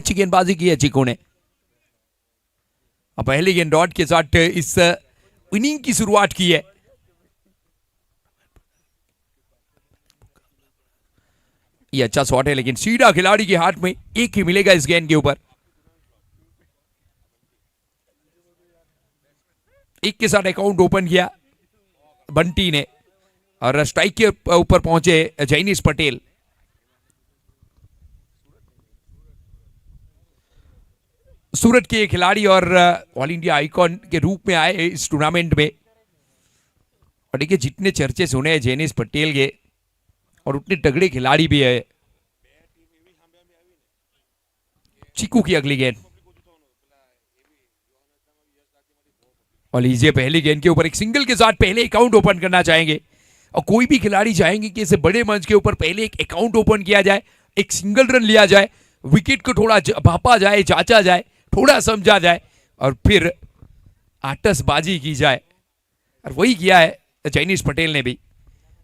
अच्छी गेंदबाजी की है चीकू ने। पहली गेंद डॉट के साथ इस इनिंग की शुरुआत की है। ये अच्छा शॉट है लेकिन सीधा खिलाड़ी के हाथ में, एक ही मिलेगा इस गेंद के ऊपर। एक के साथ अकाउंट ओपन किया बंटी ने और स्ट्राइक के ऊपर पहुंचे जैनिश पटेल। सूरत के खिलाड़ी और ऑल इंडिया आइकॉन के रूप में आए इस टूर्नामेंट में। और देखिए जितने चर्चे सुने हैं जैनिश पटेल के और उतने तगड़े खिलाड़ी भी है। चीकू की अगली गेंद और लीजिए पहली गेंद के ऊपर एक सिंगल के साथ पहले अकाउंट ओपन करना चाहेंगे और कोई भी खिलाड़ी चाहेंगे कि इसे बड़े मंच के ऊपर पहले एक अकाउंट ओपन किया जाए, एक सिंगल रन लिया जाए, विकेट को थोड़ा भापा जाए, जांचा जाए, थोड़ा समझा जाए और फिर आतशबाजी की जाए। और वही किया है जैनिश पटेल ने भी।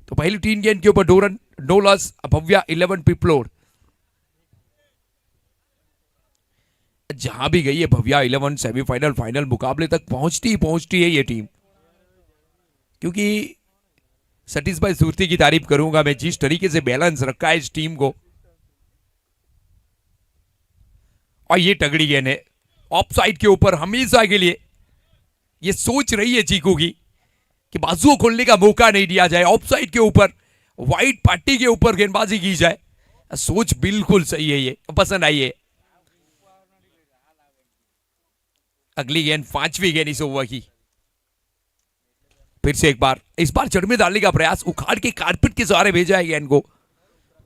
तो पहली 3 गेंद के ऊपर 2 रन, 2 लॉस। भव्या 11 पिपलोड। जहां भी गई है भव्या 11 सेमीफाइनल फाइनल मुकाबले तक पहुंचती है ये टीम। क्योंकि सतीश भाई सूरती की तारीफ करूंगा मैं, जिस तरीके से बैलेंस रखा है इस टीम को। और ये तगड़ी गेंद है ऑफ साइड के ऊपर। हमेशा के लिए ये सोच रही है चीकू की कि बाजुओं खोलने का मौका नहीं दिया जाए, ऑफ साइड के ऊपर व्हाइट पार्टी के ऊपर गेंदबाजी की जाए। सोच बिल्कुल सही है, ये पसंद आई है। अगली गेंद 5वीं गेंद इस ओवर की। फिर से एक बार, इस बार जड़ में डालने का प्रयास, उखाड़ के कारपेट के सहारे भेजा है गेंद को।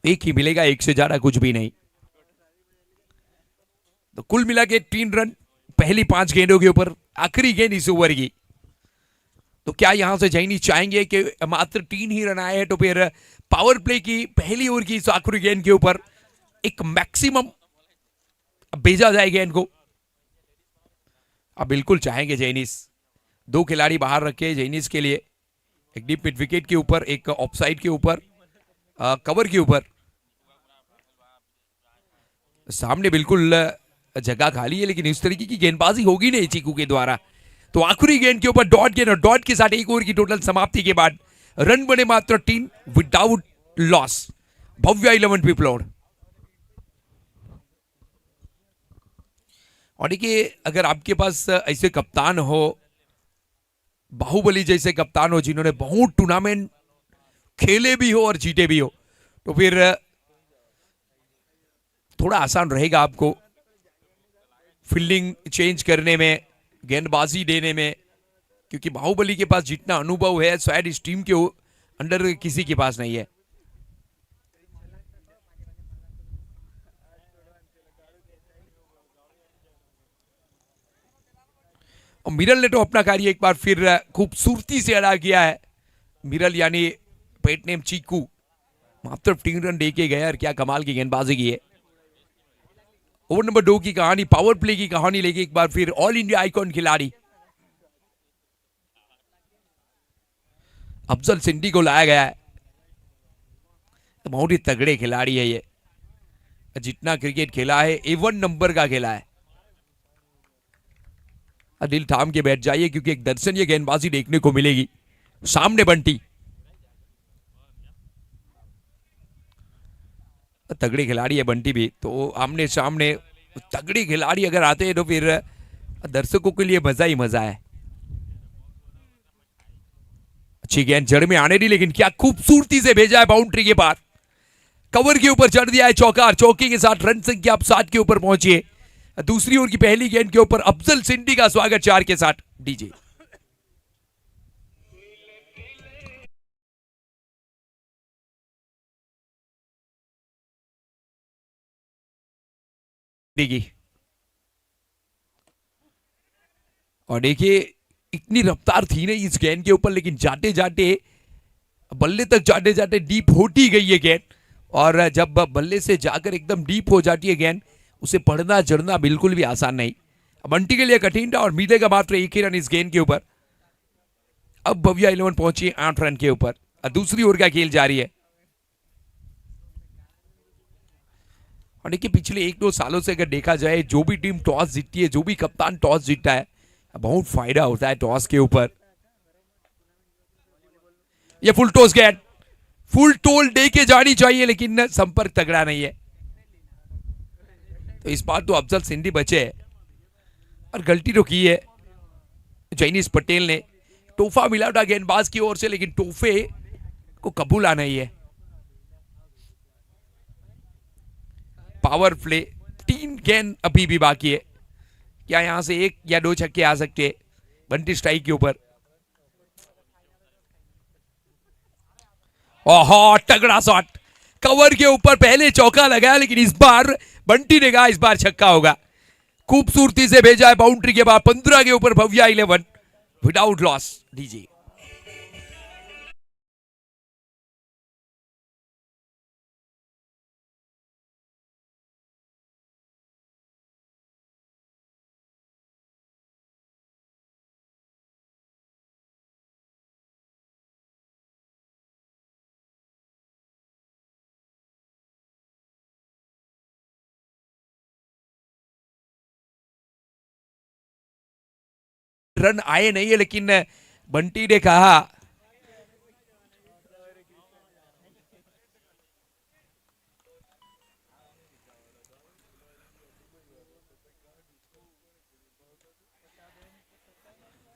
एक ही मिलेगा, एक से ज्यादा कुछ भी नहीं। तो कुल मिला के 3 रन पहली 5 गेंदों के ऊपर। आखिरी गेंद इस ओवर की। तो क्या यहां से जैनिश चाहेंगे कि मात्र 3 ही रन आए हैं तो फिर पावर प्ले की पहली ओवर की इस आखिरी गेंद के ऊपर एक मैक्सिमम भेजा जाए गेंद को? अब बिल्कुल चाहेंगे जैनिश। 2 खिलाड़ी बाहर रखे जैनिश के लिए, एक डीप मिड विकेट के ऊपर, एक ऑफ साइड के ऊपर, कवर के ऊपर। सामने बिल्कुल जगह खाली है लेकिन इस तरीके की गेंदबाजी होगी नहीं चीकू के द्वारा। तो आखिरी गेंद के ऊपर डॉट गेंद और डॉट के साथ एक ओवर की टोटल समाप्ति के बाद रन बने मात्र 3 विदाउट लॉस। भव्या 11 पिपलोड। और देखिए अगर आपके पास ऐसे कप्तान हो, बाहुबली जैसे कप्तान हो जिन्होंने बहुत टूर्नामेंट खेले भी हो और जीते भी हो, तो फिर थोड़ा आसान रहेगा आपको फील्डिंग चेंज करने में, गेंदबाजी देने में। क्योंकि बाहुबली के पास जितना अनुभव है शायद इस टीम के अंडर किसी के पास नहीं है। और मिरल ने तो अपना कार्य एक बार फिर खूबसूरती से अदा किया है। मिरल यानी पेट नेम चीकू मात्र 3 रन दे के गए और क्या कमाल की गेंदबाजी की है। ओवर नंबर 2 की कहानी, पावर प्ले की कहानी लेके एक बार फिर ऑल इंडिया आइकॉन खिलाड़ी अफजल सिंधी को लाया गया है। तो बहुत ही तगड़े खिलाड़ी है ये, जितना क्रिकेट खेला है A1 नंबर का खेला है। दिल थाम के बैठ जाइए क्योंकि एक दर्शनीय गेंदबाजी देखने को मिलेगी। सामने बंटी, तगड़े खिलाड़ी है बंटी भी। तो आमने सामने तगड़े खिलाड़ी अगर आते हैं तो फिर दर्शकों के लिए मजा ही मजा है। अच्छी गेंद जड़ में आने दी लेकिन क्या खूबसूरती से भेजा है बाउंड्री के पार। कवर के ऊपर चढ़ दिया है चौका और चौके के साथ रन संख्या आप 7 के ऊपर पहुंची। दूसरी ओवर की पहली गेंद के ऊपर अफजल सिंधी का स्वागत 4 के साथ। डीजे और देखिए इतनी रफ्तार थी नहीं इस गेंद के ऊपर, लेकिन जाते जाते बल्ले तक जाते जाते डीप होती गई है गेंद। और जब बल्ले से जाकर एकदम डीप हो जाती है गेंद, उसे पढ़ना जड़ना बिल्कुल भी आसान नहीं। बंटी के लिए कठिन था और मिलेगा मात्र 1 ही रन इस गेंद के ऊपर। अब भव्या 11 पहुंची 8 रन के ऊपर। दूसरी ओवर का खेल जारी है। और देखिए पिछले 1-2 सालों से अगर देखा जाए, जो भी टीम टॉस जीतती है, जो भी कप्तान टॉस जीतता है, बहुत फायदा होता है टॉस के ऊपर। ये फुल टॉस गया, फुल टोल दे के जानी चाहिए, लेकिन संपर्क तगड़ा नहीं है। तो इस बार तो अफजल सिंधी बचे है और गलती तो की है जैनिस पटेल ने। तोहफा मिला था गेंदबाज की ओर से, लेकिन तोहफे को कबूल आना ही है। पावर प्ले, 3 गेंद अभी भी बाकी है। क्या यहां से 1 या 2 छक्के आ सकते हैं बंटी स्ट्राइक के ऊपर? ओहो, तगड़ा शॉट, कवर के ऊपर पहले चौका लगाया, लेकिन इस बार बंटी ने कहा इस बार छक्का होगा। खूबसूरती से भेजा है बाउंड्री के बाद। 15 के ऊपर Bhavya 11 without loss. DJ run आए नहीं है, लेकिन बंटी ने कहा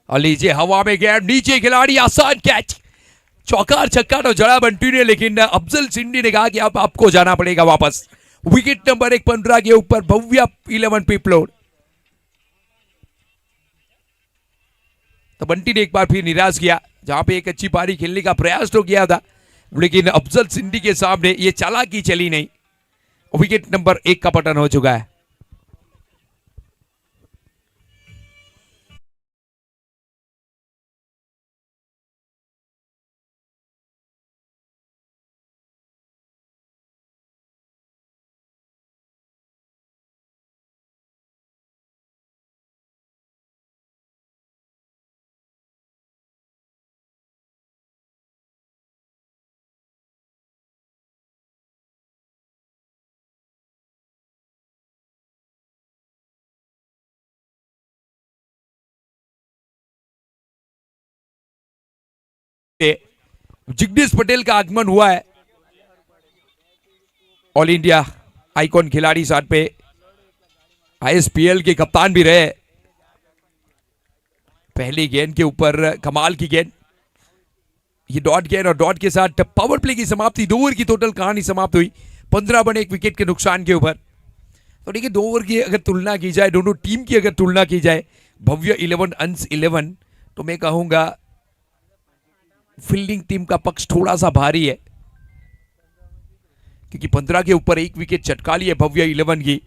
और लीजिए हवा में गया नीचे खिलाड़ी, आसान कैच, चौका और छक्का तो जड़ा बंटी ने, लेकिन अफजल सिंधी ने कहा कि अब आपको जाना पड़ेगा वापस। विकेट नंबर 1 15 के ऊपर भव्या 11 पीपलोड। तो बंटी ने एक बार फिर निराश किया, जहां पे एक अच्छी पारी खेलने का प्रयास तो किया था, लेकिन अफजल सिंधी के सामने ये चालाकी चली नहीं। विकेट नंबर 1 का पतन हो चुका है। जगदीश पटेल का आगमन हुआ है, ऑल इंडिया आइकॉन खिलाड़ी, साथ पे आईएसपीएल के कप्तान भी रहे। पहली गेंद के ऊपर कमाल की गेंद, ये डॉट गेंद और डॉट के साथ पावर प्ले की समाप्ति। 2 ओवर की टोटल कहानी समाप्त हुई 15 रन 1 विकेट के नुकसान के ऊपर। तो देखिए 2 ओवर की अगर तुलना की जाए, दोनों टीम की अगर तुलना की जाए, भव्य 11 अंश 11, तो मैं कहूंगा फील्डिंग टीम का पक्ष थोड़ा सा भारी है, क्योंकि 15 के ऊपर 1 विकेट चटका ली है भव्य 11 की।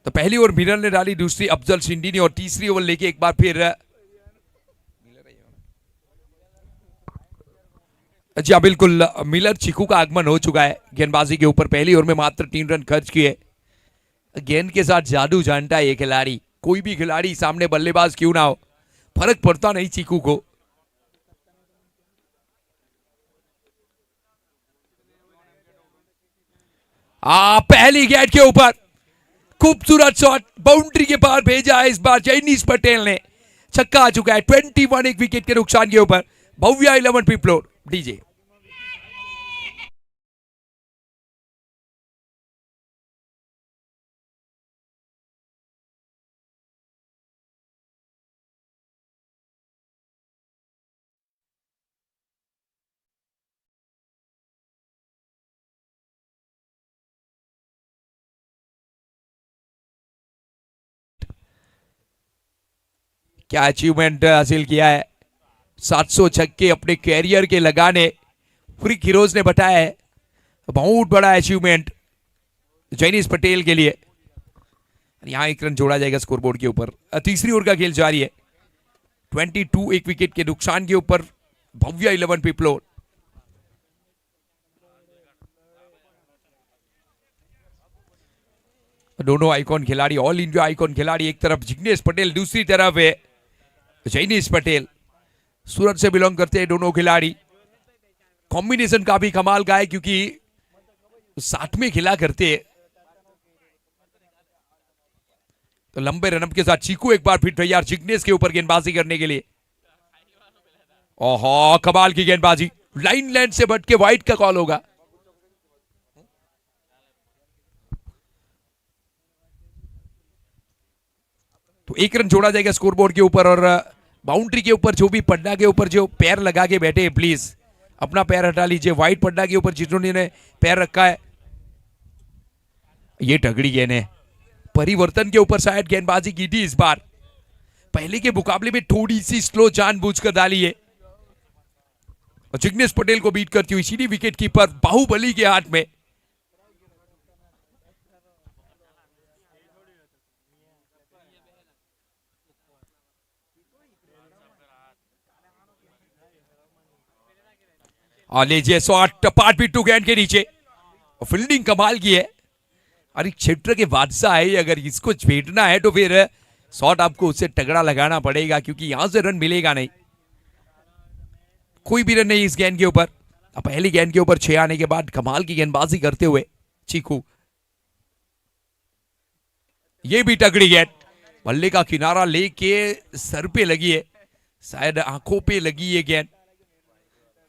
तो पहली ओवर मिलर ने डाली, दूसरी अफजल सिंधी ने, और तीसरी ओवर लेके एक बार फिर जी हाँ बिल्कुल, मिलर चीकू का आगमन हो चुका है गेंदबाजी के ऊपर। पहली ओवर में मात्र 3 रन खर्च किए। गेंद के साथ जादू जानता है ये खिलाड़ी, कोई भी खिलाड़ी सामने बल्लेबाज क्यों ना हो, फर्क पड़ता नहीं चीकू को। पहली गेंद के ऊपर खूबसूरत शॉट, बाउंड्री के पार भेजा है इस बार जैनिस पटेल ने। छक्का आ चुका है 21 एक विकेट के नुकसान के ऊपर। भव्या 11 पीपलोड। डीजे क्या अचीवमेंट हासिल किया है, 700 छक्के अपने कैरियर के लगाने फ्रीक हीरोज ने बताया है, बहुत बड़ा अचीवमेंट जैनिस पटेल के लिए। यहां एक रन जोड़ा जाएगा स्कोरबोर्ड के ऊपर। तीसरी ओवर का खेल जारी है। 22 एक विकेट के नुकसान के ऊपर भव्य 11 पिपलोर। दोनों आइकॉन खिलाड़ी, ऑल इंडिया आइकॉन खिलाड़ी, एक तरफ जिग्नेश पटेल, दूसरी तरफ है जैनिस पटेल। सूरत से बिलोंग करते हैं दोनों खिलाड़ी। कॉम्बिनेशन काफी कमाल का है क्योंकि साथ में खेला करते हैं। तो लंबे रनअप के साथ चीकू एक बार फिर तैयार जिग्नेश के ऊपर गेंदबाजी करने के लिए। ओहो, कमाल की गेंदबाजी, लाइन लैंड से बट के वाइड का कॉल होगा। तो एक रन जोड़ा जाएगा स्कोरबोर्ड के ऊपर। और बाउंड्री के ऊपर जो भी पड्डा के ऊपर जो पैर लगा के बैठे हैं, प्लीज अपना पैर हटा लीजिए। व्हाइट पड्डा के ऊपर जिन्होंने पैर रखा है, ये तगड़ी गेंद है। परिवर्तन के ऊपर शायद गेंदबाजी की थी इस बार, पहले के मुकाबले में थोड़ी सी स्लो जानबूझकर डाली है। और जिग्नेश पटेल को बीट करती हुई सीधी विकेट कीपर बाहुबली के हाथ में। और लीजिए शॉट, पाट पिट्टू गेंद के नीचे। फील्डिंग कमाल की है। अरे क्षेत्र के बादशाह है, अगर इसको छेड़ना है तो फिर शॉट आपको उससे तगड़ा लगाना पड़ेगा क्योंकि यहां से रन मिलेगा नहीं। कोई भी रन नहीं इस गेंद के ऊपर। पहली गेंद के ऊपर 6 आने के बाद कमाल की गेंदबाजी करते हुए चीकू। ये भी तगड़ी गेंद, बल्ले का किनारा लेके सर पे लगी है, शायद आंखों पे लगी है गेंद।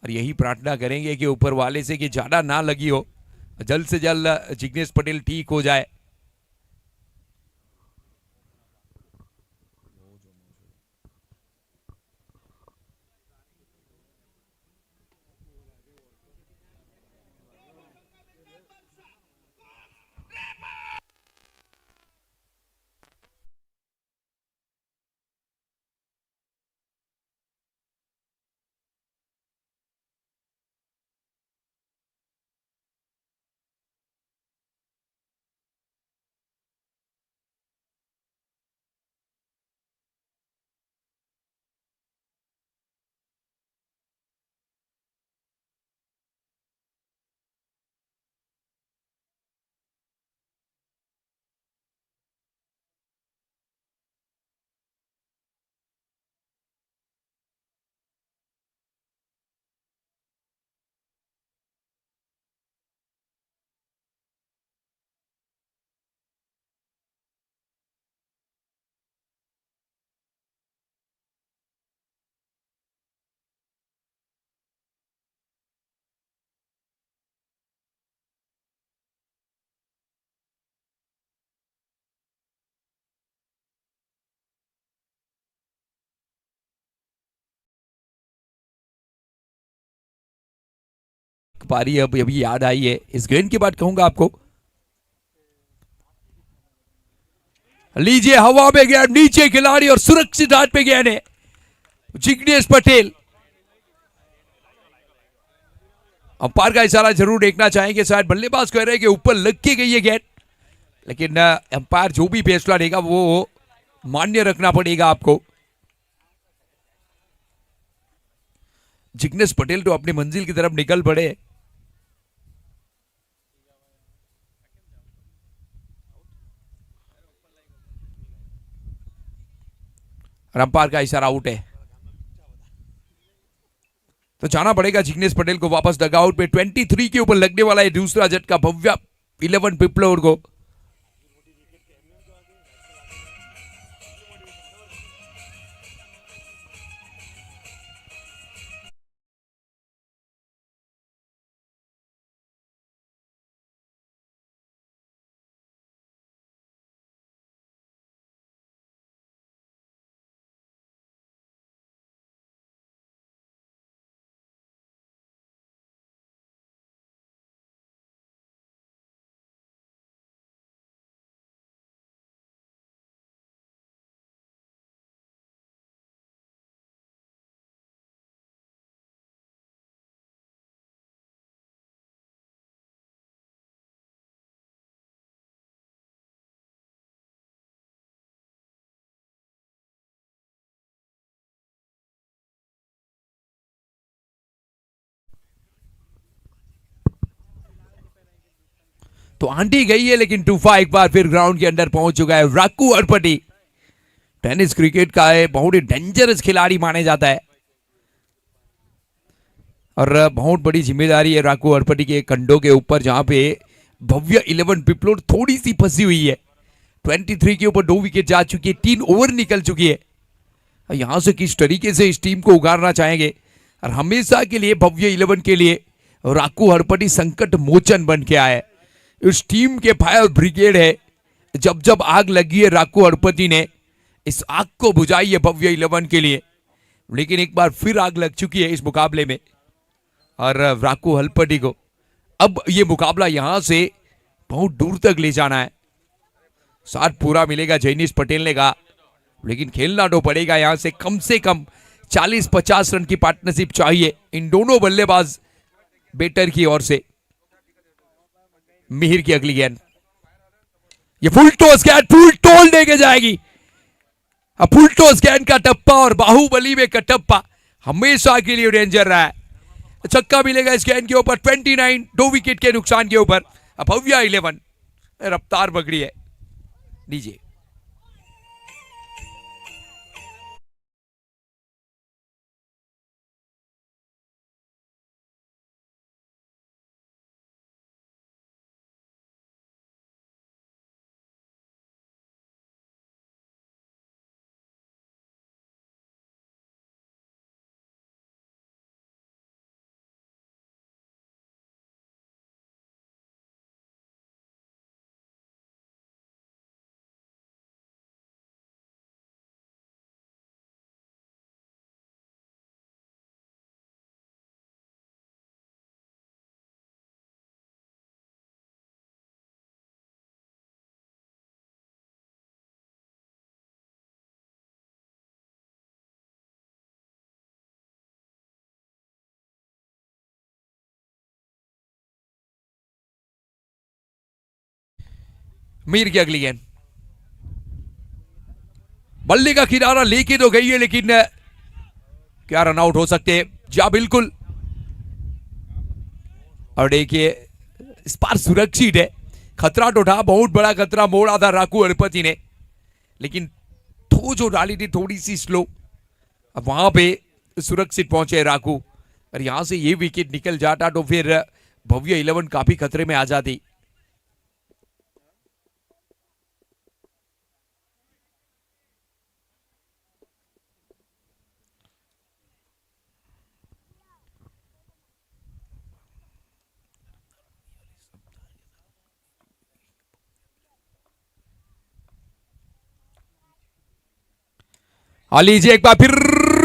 और यही प्रार्थना करेंगे कि ऊपर वाले से कि ज्यादा ना लगी हो, जल्द से जल्द जिग्नेश पटेल ठीक हो जाए। पारी अब अभी याद आई है, इस गेंद के बाद कहूंगा आपको। लीजिए हवा में गेंद, नीचे खिलाड़ी और सुरक्षित हाथ पे गेंद है जिग्नेश पटेल। अंपायर का इशारा जरूर देखना चाहेंगे, शायद बल्लेबाज कह रहे हैं कि ऊपर लग के गई है गेंद, लेकिन अंपायर जो भी फैसला देगा वो मान्य रखना पड़ेगा आपको। जिग्नेश पटेल तो अपनी मंजिल की तरफ निकल पड़े। अंपायर का इशारा आउट है, तो जाना पड़ेगा जिग्नेश पटेल को वापस डगआउट पे। 23 के ऊपर लगने वाला है दूसरा झटका भव्य 11 पिपलोर को। तो आंटी गई है, लेकिन टूफा एक बार फिर ग्राउंड के अंदर पहुंच चुका है। राकू हरपटी टेनिस क्रिकेट का है बहुत ही डेंजरस खिलाड़ी माने जाता है और बहुत बड़ी जिम्मेदारी है राकू हरपटी के कंधों के ऊपर, जहां पे भव्य 11 पिपलोड थोड़ी सी फंसी हुई है। 23 के ऊपर 2 विकेट जा चुकी है, 3 ओवर निकल चुकी है। यहां से किस तरीके से इस टीम को उगारना चाहेंगे, और हमेशा के लिए भव्य 11 के लिए राकू हरपटी संकट मोचन बन के आए। इस टीम के फायर ब्रिगेड है, जब जब आग लगी है राकू हरपटी ने इस आग को बुझाई है भव्य 11 के लिए, लेकिन एक बार फिर आग लग चुकी है इस मुकाबले में। और राकू हरपटी को अब ये मुकाबला यहां से बहुत दूर तक ले जाना है। साथ पूरा मिलेगा जैनिश पटेल ने कहा, लेकिन खेलना तो पड़ेगा यहां से कम 40-50 रन की पार्टनरशिप चाहिए इन दोनों बल्लेबाज बैटर की ओर से। मिहिर की अगली गेंद, ये फुल टॉस गेंद, फुल टोल लेके जाएगी। फुल टॉस गेंद का टप्पा और बाहुबली में कटप्पा हमेशा के लिए डेंजर रहा है। छक्का मिलेगा इस गेंद के ऊपर 29, 2 विकेट के नुकसान के ऊपर। भव्य 11 रफ्तार पकड़ी है नीचे। मीर की अगली गेंद, बल्ले का किनारा लेके तो गई है, लेकिन क्या रन आउट हो सकते हैं? जा बिल्कुल। और देखिए इस बार सुरक्षित है, खतरा तो था, बहुत बड़ा खतरा मोड़ा था राकू हरपटी ने, लेकिन थो जो डाली थी थोड़ी सी स्लो, अब वहां पे सुरक्षित पहुंचे राकू। और यहां से ये विकेट निकल जाता तो फिर भव्य 11 काफी खतरे में आ जाती। लीजिए एक बार फिर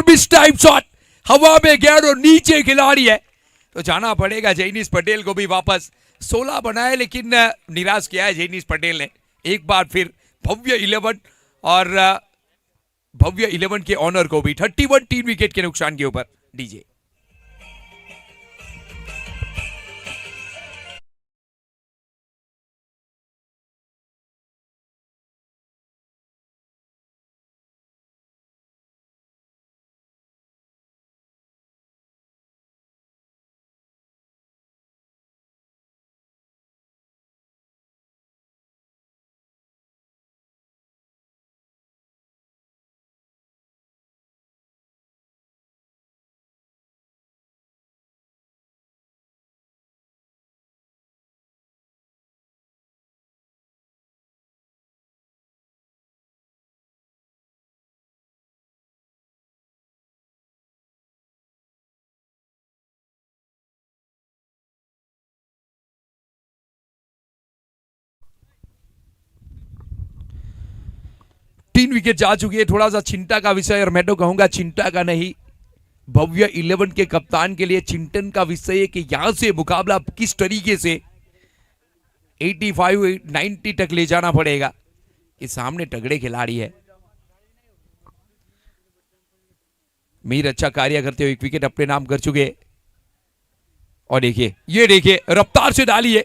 मिस टाइम शॉट, हवा में गैर और नीचे खिलाड़ी है, तो जाना पड़ेगा जैनिश पटेल को भी वापस। 16 बनाए, लेकिन निराश किया है जैनिश पटेल ने। एक बार फिर भव्य 11 और भव्य 11 के ऑनर को भी 31, 3 विकेट के नुकसान के ऊपर। डीजे तीन विकेट जा चुकी है, थोड़ा सा चिंता का विषय, और मैं तो कहूंगा चिंता का नहीं, भव्य 11 के कप्तान के लिए चिंतन का विषय है कि यहां से मुकाबला किस तरीके से 85, 90 तक ले जाना पड़ेगा। कि सामने तगड़े खिलाड़ी है। मीर अच्छा कार्य करते हुए एक विकेट अपने नाम कर चुके। और देखिए, ये देखिए रफ्तार से डाली है,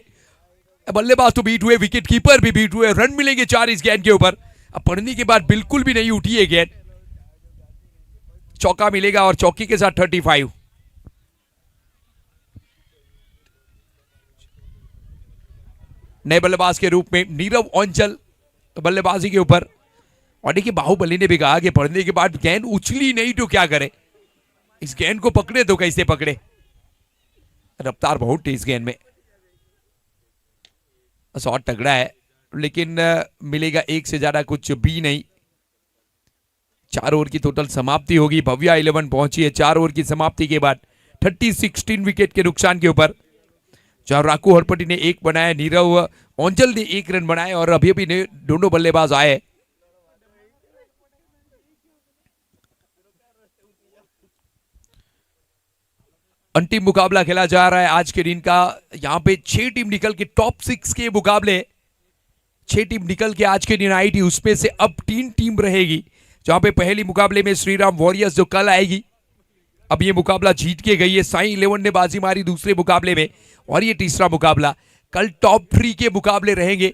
बल्लेबाज तो बीट हुए, विकेट कीपर भी बीट हुए, रन मिलेंगे 4 इस गेंद के ऊपर। अब पढ़ने के बाद बिल्कुल भी नहीं उठी है गेंद, चौका मिलेगा और चौकी के साथ 35। नए बल्लेबाज के रूप में नीरव औंचल बल्लेबाजी के ऊपर। और देखिए बाहुबली ने भी कहा कि पढ़ने के बाद गेंद उछली नहीं तो क्या करे, इस गेंद को पकड़े तो कैसे पकड़े, रफ्तार बहुत तेज गेंद में, शॉट तगड़ा है लेकिन मिलेगा एक से ज्यादा कुछ भी नहीं। 4 ओवर की टोटल समाप्ति होगी। भव्या 11 पहुंची है 4 ओवर की समाप्ति के बाद 30-16 विकेट के नुकसान के ऊपर। जहां राकू हरपटी ने 1 बनाया, नीरव औंचल ने 1 रन बनाए और अभी अभी दोनों बल्लेबाज आए। अंतिम मुकाबला खेला जा रहा है आज के दिन का। यहां पे 6 टीम निकल के टॉप 6 के मुकाबले, 6 टीम निकल के आज के दिन आई थी, उसमें से अब 3 टीम रहेगी। जहां पे पहली मुकाबले में श्रीराम वॉरियर्स जो कल आएगी, अब ये मुकाबला जीत के गई है। साई 11 ने बाजी मारी दूसरे मुकाबले में और ये तीसरा मुकाबला। कल टॉप 3 के मुकाबले रहेंगे।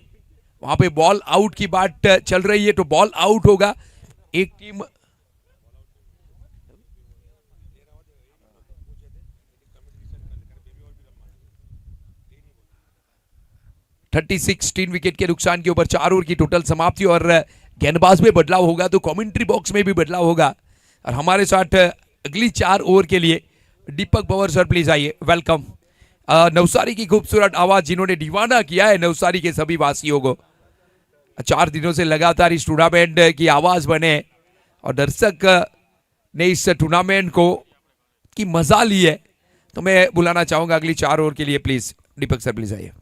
वहां पे बॉल आउट की बात चल रही है तो बॉल आउट होगा। एक टीम 36 विकेट के नुकसान के ऊपर 4 ओवर की टोटल समाप्ति और गेंदबाज में बदलाव होगा तो कमेंट्री बॉक्स में भी बदलाव होगा। और हमारे साथ अगली 4 ओवर के लिए दीपक पवार सर प्लीज आइए, वेलकम। नवसारी की खूबसूरत आवाज जिन्होंने दीवाना किया है नवसारी के सभी वासियों को, 4 दिनों से लगातार इस टूर्नामेंट की आवाज बने और दर्शक ने इस टूर्नामेंट को की मजा ली है। तो मैं बुलाना चाहूंगा अगली 4 ओवर के लिए, प्लीज दीपक सर प्लीज आइए।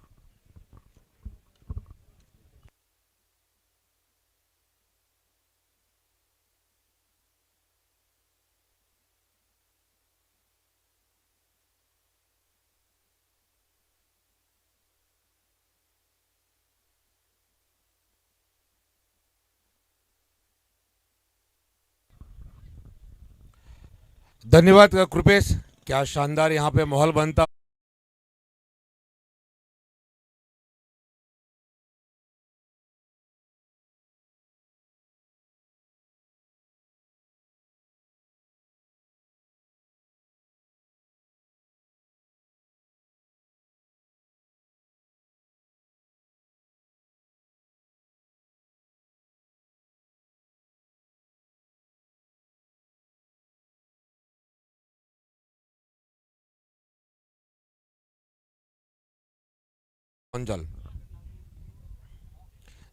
धन्यवाद कृपेश, क्या शानदार यहाँ पे माहौल बनता। अंजल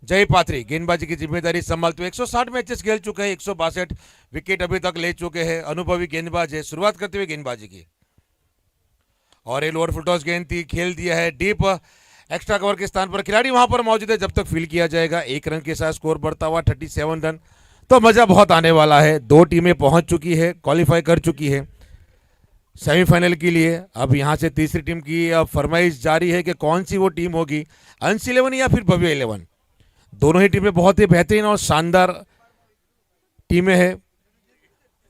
जय पात्री गेंदबाजी की जिम्मेदारी संभालते हुए 160 मैचेस खेल चुके हैं, 162 विकेट अभी तक ले चुके हैं। अनुभवी गेंदबाज है। शुरुआत करते हुए गेंदबाजी की और ये लोअर फुल गेंद थी, खेल दिया है डीप एक्स्ट्रा कवर के स्थान पर। खिलाड़ी वहां पर मौजूद है, जब तक फील किया जाएगा। 1 रन के साथ स्कोर बढ़ता हुआ 37 रन। तो मजा बहुत आने वाला है। 2 टीमें पहुंच चुकी है, क्वालिफाई कर चुकी है सेमीफाइनल के लिए। अब यहां से तीसरी टीम की फरमाइश जारी है कि कौन सी वो टीम होगी, अंश 11 या फिर भव्य 11। दोनों ही टीमें बहुत ही बेहतरीन और शानदार टीमें हैं।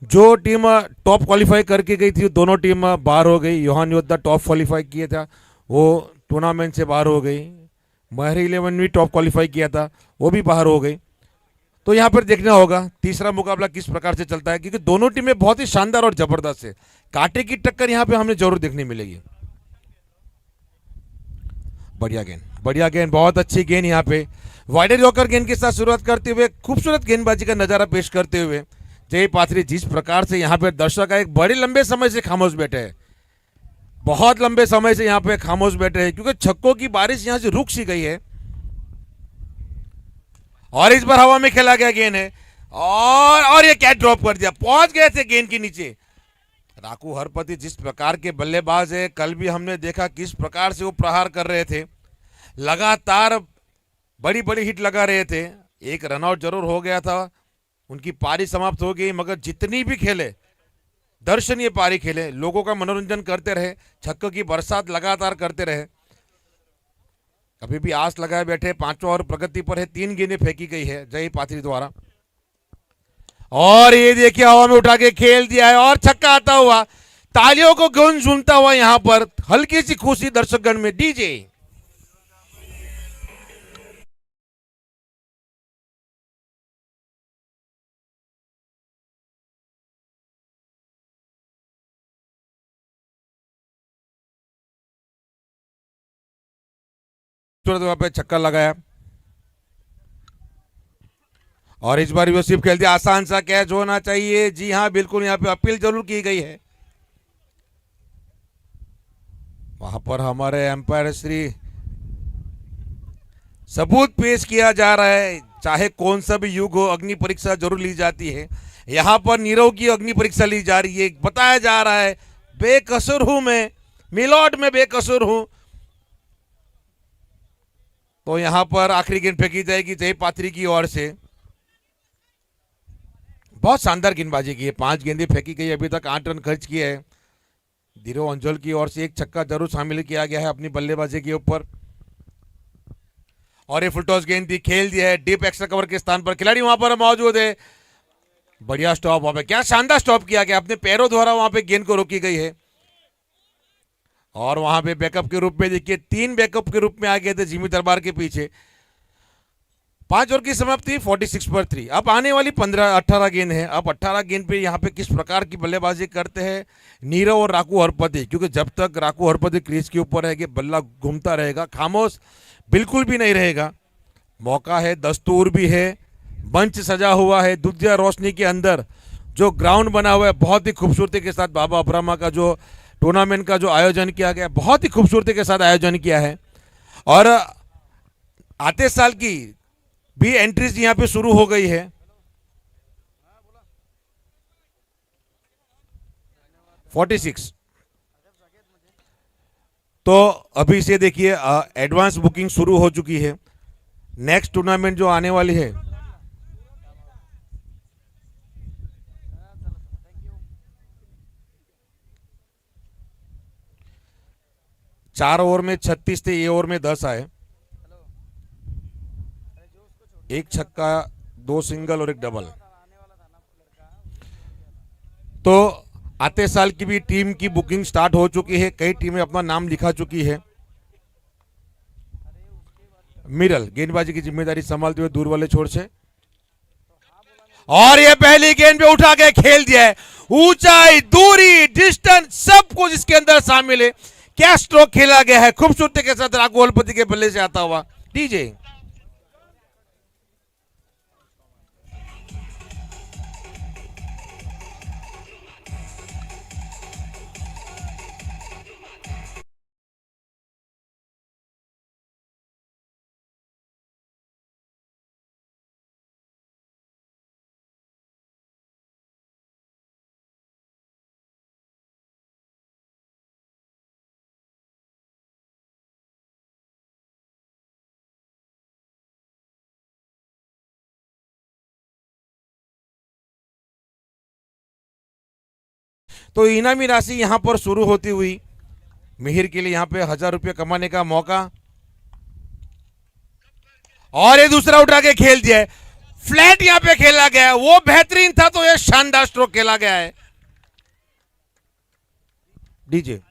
जो टीम टॉप क्वालिफाई करके गई थी दोनों टीम बाहर हो गई। योहान योद्धा टॉप क्वालिफाई किया था, वो टूर्नामेंट से बाहर हो गई। महरी 11 भी टॉप क्वालिफाई किया था, वो भी बाहर हो गई। तो यहाँ पर देखना होगा तीसरा मुकाबला किस प्रकार से चलता है, क्योंकि दोनों टीमें बहुत ही शानदार और जबरदस्त है। कांटे की टक्कर यहाँ पे हमें जरूर देखने मिलेगी। बढ़िया गेंद, बढ़िया गेंद, बहुत अच्छी गेंद। यहाँ पे वाइडर यॉर्कर गेंद के साथ शुरुआत करते हुए खूबसूरत गेंदबाजी का नजारा पेश करते हुए जय पाथरी, जिस प्रकार से यहाँ पे दर्शक एक बड़े लंबे समय से खामोश बैठे हैं, बहुत लंबे समय से यहाँ पे खामोश बैठे हैं, क्योंकि छक्कों की बारिश यहाँ से रुक सी गई है और इस बार हवा में खेला गया गेंद है और ये कैच ड्रॉप कर दिया, पहुंच गए थे गेंद के नीचे। राकू हरपति जिस प्रकार के बल्लेबाज है, कल भी हमने देखा किस प्रकार से वो प्रहार कर रहे थे, लगातार बड़ी बड़ी हिट लगा रहे थे। एक रनआउट जरूर हो गया था, उनकी पारी समाप्त हो गई, मगर जितनी भी खेले दर्शनीय पारी खेले, लोगों का मनोरंजन करते रहे, छक्कों की बरसात लगातार करते रहे। अभी भी आस लगाए बैठे, 5वां ओवर प्रगति पर है, 3 गेंदें फेंकी गई है जय पाथरी द्वारा और ये देखिए हवा में उठा के खेल दिया है और छक्का आता हुआ, तालियों को गूंज झूमता हुआ यहां पर हल्की सी खुशी दर्शकगण में। डीजे तुरंत वहां पे छक्का लगाया और इस बार वो सिर्फ खेल दिया। आसान सा कैच होना चाहिए। जी हाँ, बिल्कुल यहाँ पे अपील जरूर की गई है। वहां पर हमारे एम्पायर श्री सबूत पेश किया जा रहा है। चाहे कौन सा भी युग हो, अग्नि परीक्षा जरूर ली जाती है। यहां पर नीरव की अग्नि परीक्षा ली जा रही है। बताया जा रहा है बेकसूर हूं मैं, मिलॉर्ड में बेकसूर हूं। तो यहां पर आखिरी गेंद फेंकी जाएगी जय पात्री की ओर से। बहुत शानदार गेंदबाजी की है। 5 गेंदें फेंकी गई, अभी तक 8 रन खर्च किए हैं। धीरो अंजल की ओर से एक छक्का जरूर शामिल किया गया है अपनी बल्लेबाजी के ऊपर। और ये फुल टॉस गेंद थी, खेल दिया है डीप एक्स्ट्रा कवर के स्थान पर। खिलाड़ी वहां पर मौजूद है। बढ़िया स्टॉप वहां पे, क्या शानदार स्टॉप किया गया अपने पैरों द्वारा। वहां पे गेंद को रोकी गई है। और वहां पे बैकअप के रूप में देखिए 3 बैकअप के रूप में आ गए थे जिमी दरबार के पीछे। 5 ओवर की समाप्ति 46 पर 3। अब आने वाली 18 गेंद है। अब 18 गेंद पे यहाँ पे किस प्रकार की बल्लेबाजी करते हैं नीरव और राकू हरपति, क्योंकि जब तक राकू हरपति क्रीज के ऊपर रहेंगे बल्ला घूमता रहेगा, खामोश बिल्कुल भी नहीं रहेगा। मौका है, दस्तूर भी है, मंच सजा हुआ है दुधिया रोशनी के अंदर। जो ग्राउंड बना हुआ है बहुत ही खूबसूरती के साथ, बाबा अब्रामा का जो टूर्नामेंट का जो आयोजन किया गया, बहुत ही खूबसूरती के साथ आयोजन किया है। और आते साल की भी एंट्रीज यहां पे शुरू हो गई है। 46। तो अभी से देखिए एडवांस बुकिंग शुरू हो चुकी है। नेक्स्ट टूर्नामेंट जो आने वाली है, चार ओवर में 36 थे, ये ओवर में 10 आए। एक छक्का, 2 सिंगल और एक डबल। तो आते साल की भी टीम की बुकिंग स्टार्ट हो चुकी है। कई टीमें अपना नाम लिखा चुकी है। मिरल गेंदबाजी की जिम्मेदारी संभालते हुए दूर वाले छोर से, और ये पहली गेंद पे उठा के खेल दिया है। ऊंचाई, दूरी, डिस्टेंस सब कुछ इसके अंदर शामिल है। क्या स्ट्रोक खेला गया है खूबसूरती के साथ राघु हरपति के बल्ले से आता हुआ। डीजे तो इनामी राशि यहां पर शुरू होती हुई मिहिर के लिए यहां पे 1000 रुपये कमाने का मौका। और ये दूसरा उठा के खेल दिया है। फ्लैट यहां पे खेला गया है, वो बेहतरीन था तो ये शानदार स्ट्रोक खेला गया है। डीजे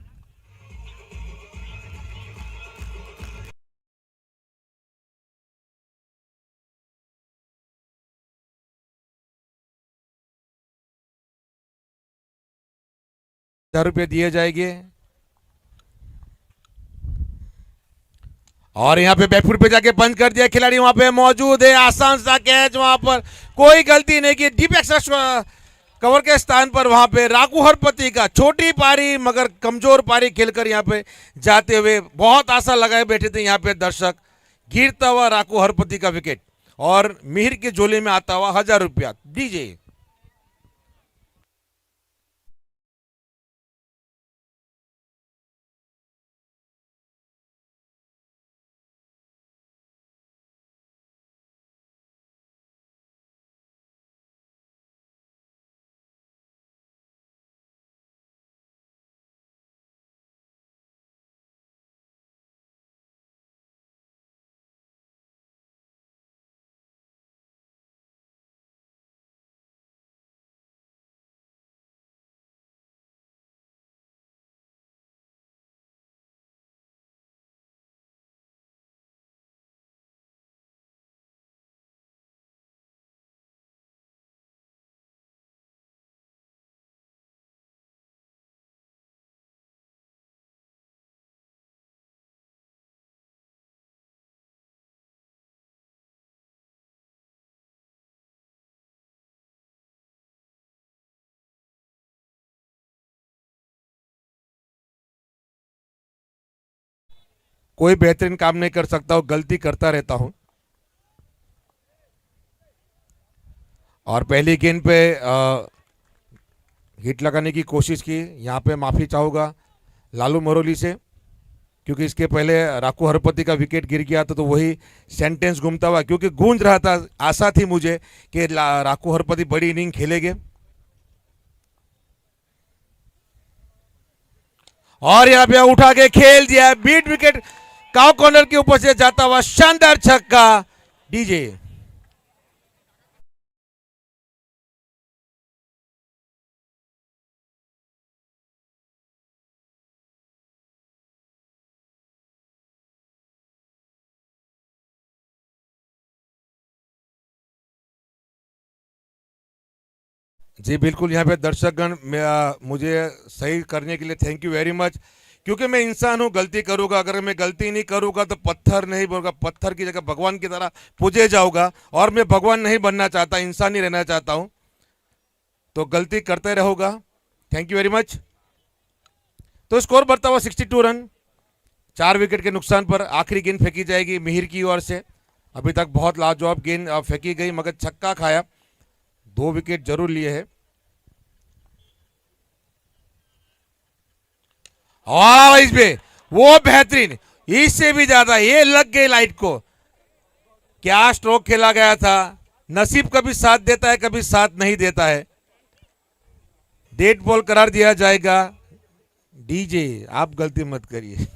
1000 रुपये दिए जाएंगे। और यहां पे बैकफुट पे जाके बंद कर दिया। खिलाड़ी वहां पे मौजूद है। आसान सा कैच, वहां पर कोई गलती नहीं की। डीप एक्स्ट्रा कवर के स्थान पर वहां पे राघु हरपति का छोटी पारी मगर कमजोर पारी खेलकर यहां पे जाते हुए बहुत आशा लगाए बैठे थे यहां पे दर्शक। गिरता हुआ राघु हरपति का विकेट और मिहिर के झोले में आता हुआ 1000 रुपया। डीजे कोई बेहतरीन काम नहीं कर सकता हूं, गलती करता रहता हूं। और पहली गेंद पे हिट लगाने की कोशिश की, यहां पे माफी चाहूंगा लालू मरोली से, क्योंकि इसके पहले राकू हरपति का विकेट गिर गया था, तो वही सेंटेंस घूमता हुआ, क्योंकि गूंज रहा था, आशा थी मुझे कि राकू हरपति बड़ी इनिंग खेलेंगे। और यहां पे उठा के खेल दिया, बीट विकेट काउ कॉर्नर के ऊपर से जाता हुआ शानदार छक्का डीजे। जी बिल्कुल, यहाँ पे दर्शकगण मुझे सही करने के लिए थैंक यू वेरी मच, क्योंकि मैं इंसान हूँ, गलती करूंगा। अगर मैं गलती नहीं करूंगा तो पत्थर नहीं बनूंगा, पत्थर की जगह भगवान की तरह पूजे जाऊंगा, और मैं भगवान नहीं बनना चाहता, इंसान ही रहना चाहता हूँ, तो गलती करते रहूंगा। Thank you very much. तो स्कोर बढ़ता हुआ 62 रन, 4 विकेट के नुकसान पर आखिरी गेंद फेंकी जाएगी मिहिर की ओर से। अभी तक बहुत लाजवाब गेंद फेंकी गई, मगर छक्का खाया, 2 विकेट जरूर लिए हैं। और इस पे वो बेहतरीन, इससे भी ज्यादा ये लग गई लाइट को, क्या स्ट्रोक खेला गया था। नसीब कभी साथ देता है, कभी साथ नहीं देता है। डेड बॉल करार दिया जाएगा। डीजे आप गलती मत करिए।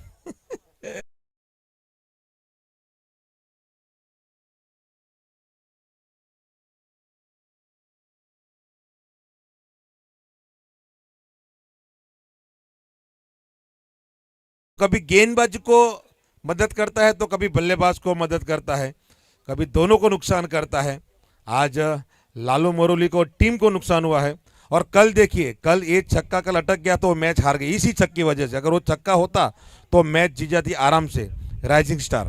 कभी गेंदबाज को मदद करता है तो कभी बल्लेबाज को मदद करता है, कभी दोनों को नुकसान करता है। आज लालू मरोली को, टीम को नुकसान हुआ है। और कल देखिए, कल ये छक्का कल अटक गया तो मैच हार गई इसी छक्के की वजह से। अगर वो छक्का होता तो मैच जीत जाती आराम से राइजिंग स्टार।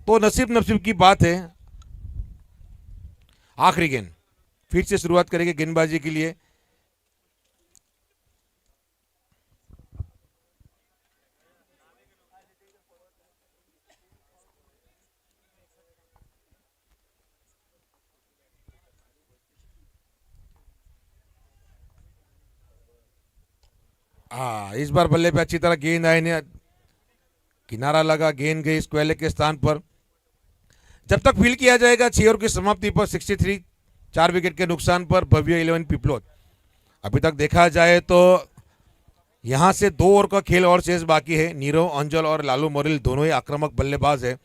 तो नसीब नसीब की बात है। आखिरी गेंद फिर से शुरुआत करेंगे गेंदबाजी के लिए। हाँ, इस बार बल्ले पे अच्छी तरह गेंद आई ने, किनारा लगा, गेंद गई स्क्वेले के स्थान पर। जब तक फील किया जाएगा 6 ओवर की समाप्ति पर 63, 4 विकेट के नुकसान पर भव्य 11 पिपलोद। अभी तक देखा जाए तो यहां से 2 ओवर का खेल और शेष बाकी है। नीरव अंजल और लालू मोरेल दोनों ही आक्रामक बल्लेबाज है।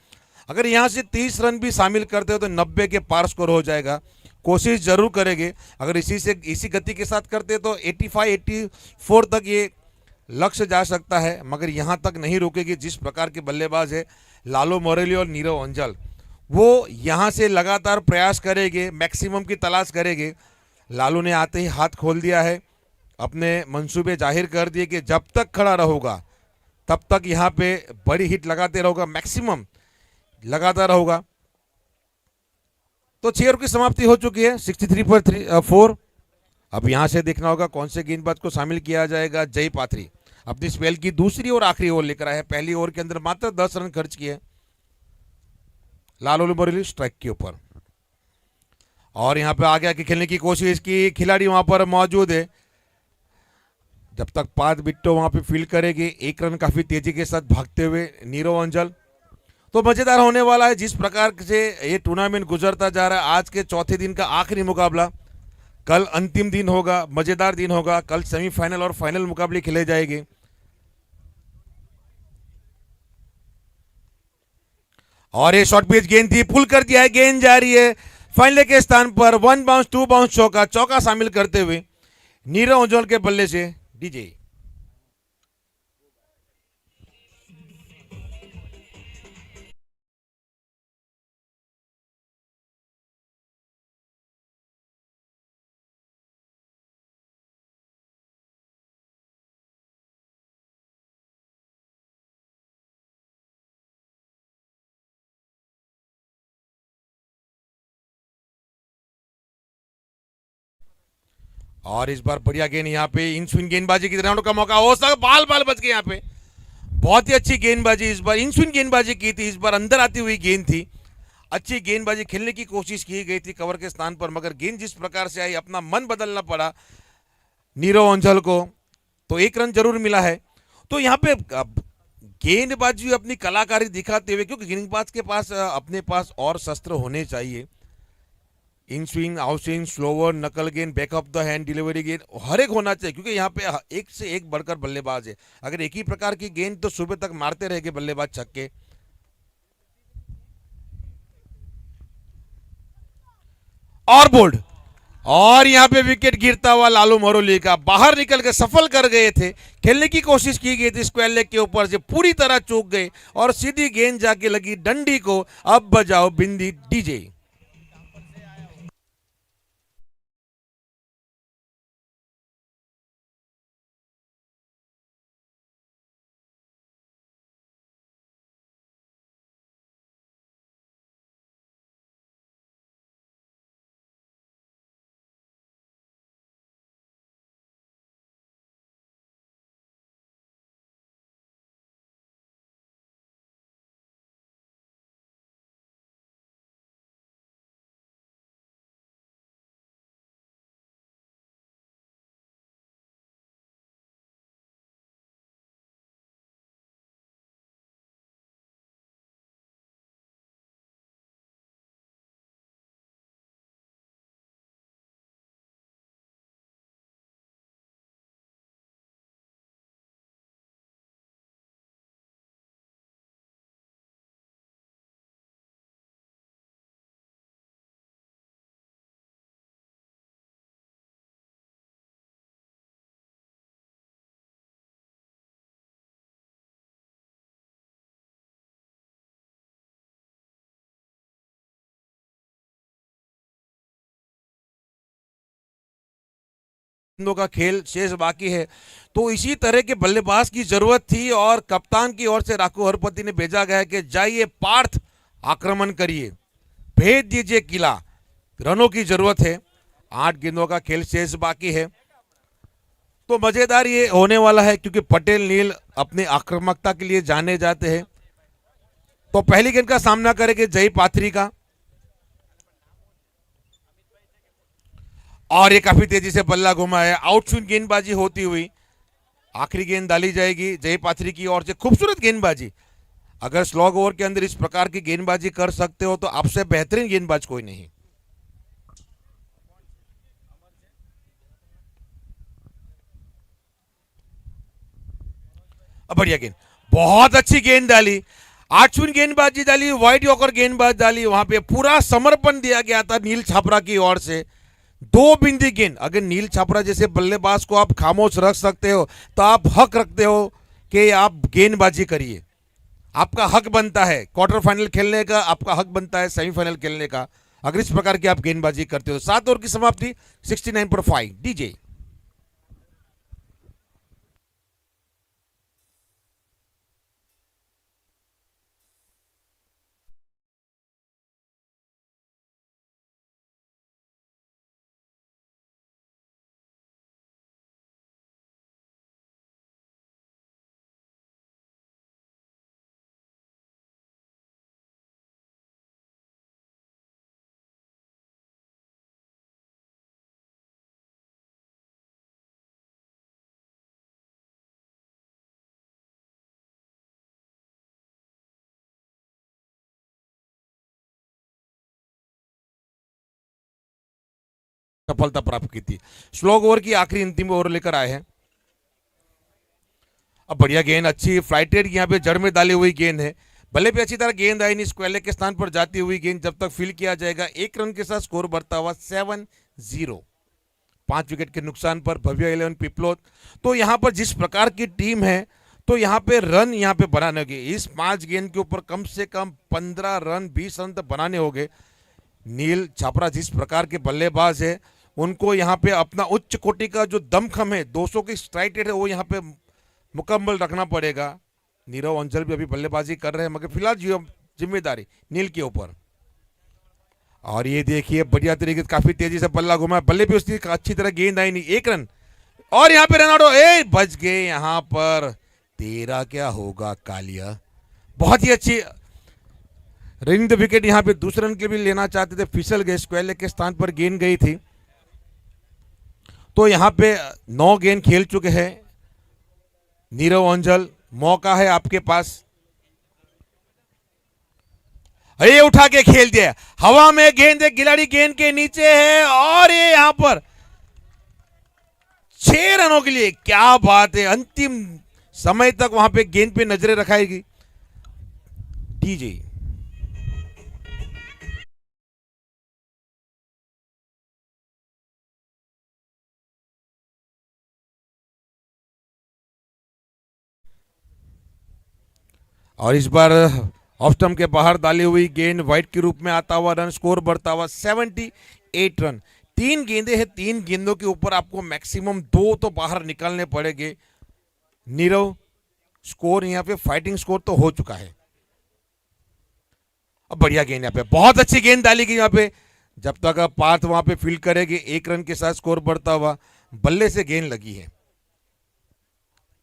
अगर यहां से 30 रन भी शामिल करते हो तो 90 के पार स्कोर हो जाएगा। कोशिश जरूर करेंगे, अगर इसी गति के साथ करते तो 85, 84 तक ये लक्ष्य जा सकता है, मगर यहां तक नहीं रोकेगी। जिस प्रकार के बल्लेबाज है लालू मोरेली और नीरव अंजल, वो यहां से लगातार प्रयास करेंगे, मैक्सिमम की तलाश करेंगे। लालू ने आते ही हाथ खोल दिया है, अपने मंसूबे जाहिर कर दिए कि जब तक खड़ा रहूंगा तब तक यहां पे बड़ी हिट लगाते रहूंगा, मैक्सिमम लगाता रहूंगा। तो 6 ओवर की समाप्ति हो चुकी है 63 पर 4। अब यहां से देखना होगा कौन से गेंदबाज को शामिल किया जाएगा। जय पाथरी अपनी स्पेल की दूसरी और आखिरी ओवर लेकर आए हैं। पहली ओवर के अंदर मात्र 10 रन खर्च किए लालू मोरेली स्ट्राइक के ऊपर। और यहां पे आगे आके खेलने की कोशिश की, खिलाड़ी वहां पर मौजूद है। जब तक 5 बिट्टो वहां पे फील्ड करेगी, 1 रन काफी तेजी के साथ भागते हुए नीरव अंजल। तो मजेदार होने वाला है जिस प्रकार से ये टूर्नामेंट गुजरता जा रहा है। आज के चौथे दिन का आखिरी मुकाबला, कल अंतिम दिन होगा, मजेदार दिन होगा। कल सेमीफाइनल और फाइनल मुकाबले खेले जाएंगे। और ये शॉर्ट पिच गेंद थी, पुल कर दिया है, गेंद जा रही है फाइनल के स्थान पर। 1 बाउंस 2 बाउंस चौका, चौका शामिल करते हुए नीरव अंजल के बल्ले से डीजे। और इस बार बढ़िया गेंद यहाँ पे इन स्विंग गेंदबाजी की तरह का मौका हो सकता, बाल बाल बच गए यहाँ पे, बहुत ही अच्छी गेंदबाजी इस बार, इन स्विंग गेंदबाजी की थी, इस बार अंदर आती हुई गेंद थी, अच्छी गेंदबाजी खेलने की कोशिश की गई थी कवर के स्थान पर, मगर गेंद जिस प्रकार से आई अपना मन बदलना पड़ा नीरव अंजल को, तो 1 रन जरूर मिला है। तो यहाँ पे गेंदबाजी अपनी कलाकारी दिखाते हुए, क्योंकि गेंदबाज के पास अपने पास और शस्त्र होने चाहिए, in swing, out swing, slower, नकल गेंद, back of the hand, delivery गेंद, हर एक होना चाहिए, क्योंकि यहाँ पे एक से एक बढ़कर बल्लेबाज है। अगर एक ही प्रकार की गेंद तो सुबह तक मारते रहेंगे बल्लेबाज छक्के। और बोल्ड, और यहाँ पे विकेट गिरता हुआ लालू मरोली का, बाहर निकल के सफल कर गए थे, खेलने की कोशिश की गई थी स्क्वायर लेग के ऊपर से, पूरी तरह चूक गए और सीधी गेंद जाके लगी डंडी को। अब बजाओ बिंदी डीजे। गेंदों का खेल शेष बाकी है, तो इसी तरह के बल्लेबाज की जरूरत थी और कप्तान की ओर से राकू हरपति ने भेजा गया कि जाइए पार्थ, आक्रमण करिए, भेज दीजिए किला, रनों की जरूरत है। 8 गेंदों का खेल शेष बाकी है, तो मजेदार ये होने वाला है, क्योंकि पटेल नील अपनी आक्रामकता के लिए जाने जाते हैं। तो पहली गेंद का सामना करेंगे जय पाथरी का, और ये काफी तेजी से बल्ला घुमा है, आउटस्विंग गेंदबाजी होती हुई आखिरी गेंद डाली जाएगी जय पाथरी की ओर से। खूबसूरत गेंदबाजी, अगर स्लॉग ओवर के अंदर इस प्रकार की गेंदबाजी कर सकते हो तो आपसे बेहतरीन गेंदबाज कोई नहीं। बढ़िया गेंद, बहुत अच्छी गेंद डाली, 8 स्विंग गेंदबाजी डाली, वाइड यॉर्कर गेंदबाज डाली, वहां पे पूरा समर्पण दिया गया था नील छापरा की ओर से। 2 बिंदी गेंद, अगर नील छापरा जैसे बल्लेबाज को आप खामोश रख सकते हो तो आप हक रखते हो कि आप गेंदबाजी करिए, आपका हक बनता है क्वार्टर फाइनल खेलने का, आपका हक बनता है सेमीफाइनल खेलने का, अगर इस प्रकार की आप गेंदबाजी करते हो। 7 ओवर की समाप्ति, 69.5 डीजे। सफलता प्राप्त की थी, स्लोग ओवर की आखिरी अंतिम ओवर लेकर आए हैं। अब बढ़िया गेंद, अच्छी फ्लाइटेड यहाँ पे जड़ में डाली हुई गेंद है, भले भी अच्छी तरह गेंद आई नहीं, स्क्वायर लेग के स्थान पर जाती हुई गेंद जब तक फील किया जाएगा। 1 रन के साथ स्कोर बढ़ता हुआ 7-0, 5 विकेट के नुकसान पर भव्य 11 पिपलोद। तो यहाँ पर जिस प्रकार की टीम है, तो यहाँ पे रन यहाँ पे बनाने होंगे, इस 5 गेंद के ऊपर कम से कम 15 रन 20 रन तक बनाने होंगे। नील छापरा जिस प्रकार के बल्लेबाज है, उनको यहाँ पे अपना उच्च कोटि का जो दमखम है, 200 की स्ट्राइक रेट है, वो यहाँ पे मुकम्मल रखना पड़ेगा। नीरव अंचल भी अभी बल्लेबाजी कर रहे हैं, मगर फिलहाल जिम्मेदारी नील के ऊपर। और ये देखिए बढ़िया तरीके से काफी तेजी से बल्ला घुमा, बल्ले पे उसकी अच्छी तरह गेंद आई नहीं, 1 रन, और यहाँ पे रन आउट, बच गए यहाँ पर तेरा क्या होगा कालिया। बहुत ही अच्छी रनिंग द विकेट। यहाँ पे दूसरे रन के भी लेना चाहते थे, फिसल गए, स्क्वायर लेग के स्थान पर गेंद गई थी। तो यहाँ पे 9 गेंद खेल चुके हैं नीरव अंजल। मौका है आपके पास। ये उठा के खेल दिया, हवा में गेंद है, खिलाड़ी गेंद के नीचे है और ये यहां पर 6 रनों के लिए। क्या बात है, अंतिम समय तक वहां पे गेंद पे नजरें रखाएगी टीजे। और इस बार ऑफ स्टंप के बाहर डाली हुई गेंद वाइड के रूप में आता हुआ रन, स्कोर बढ़ता हुआ 78 रन। 3 गेंदें हैं, 3 गेंदों के ऊपर आपको मैक्सिमम 2 तो बाहर निकालने पड़ेंगे। नीरव, स्कोर यहाँ पे फाइटिंग स्कोर तो हो चुका है। अब बढ़िया गेंद यहाँ पे, बहुत अच्छी गेंद डाली गई यहाँ पे। जब तक पार्थ वहां पे फील्ड करेगी, 1 रन के साथ स्कोर बढ़ता हुआ। बल्ले से गेंद लगी है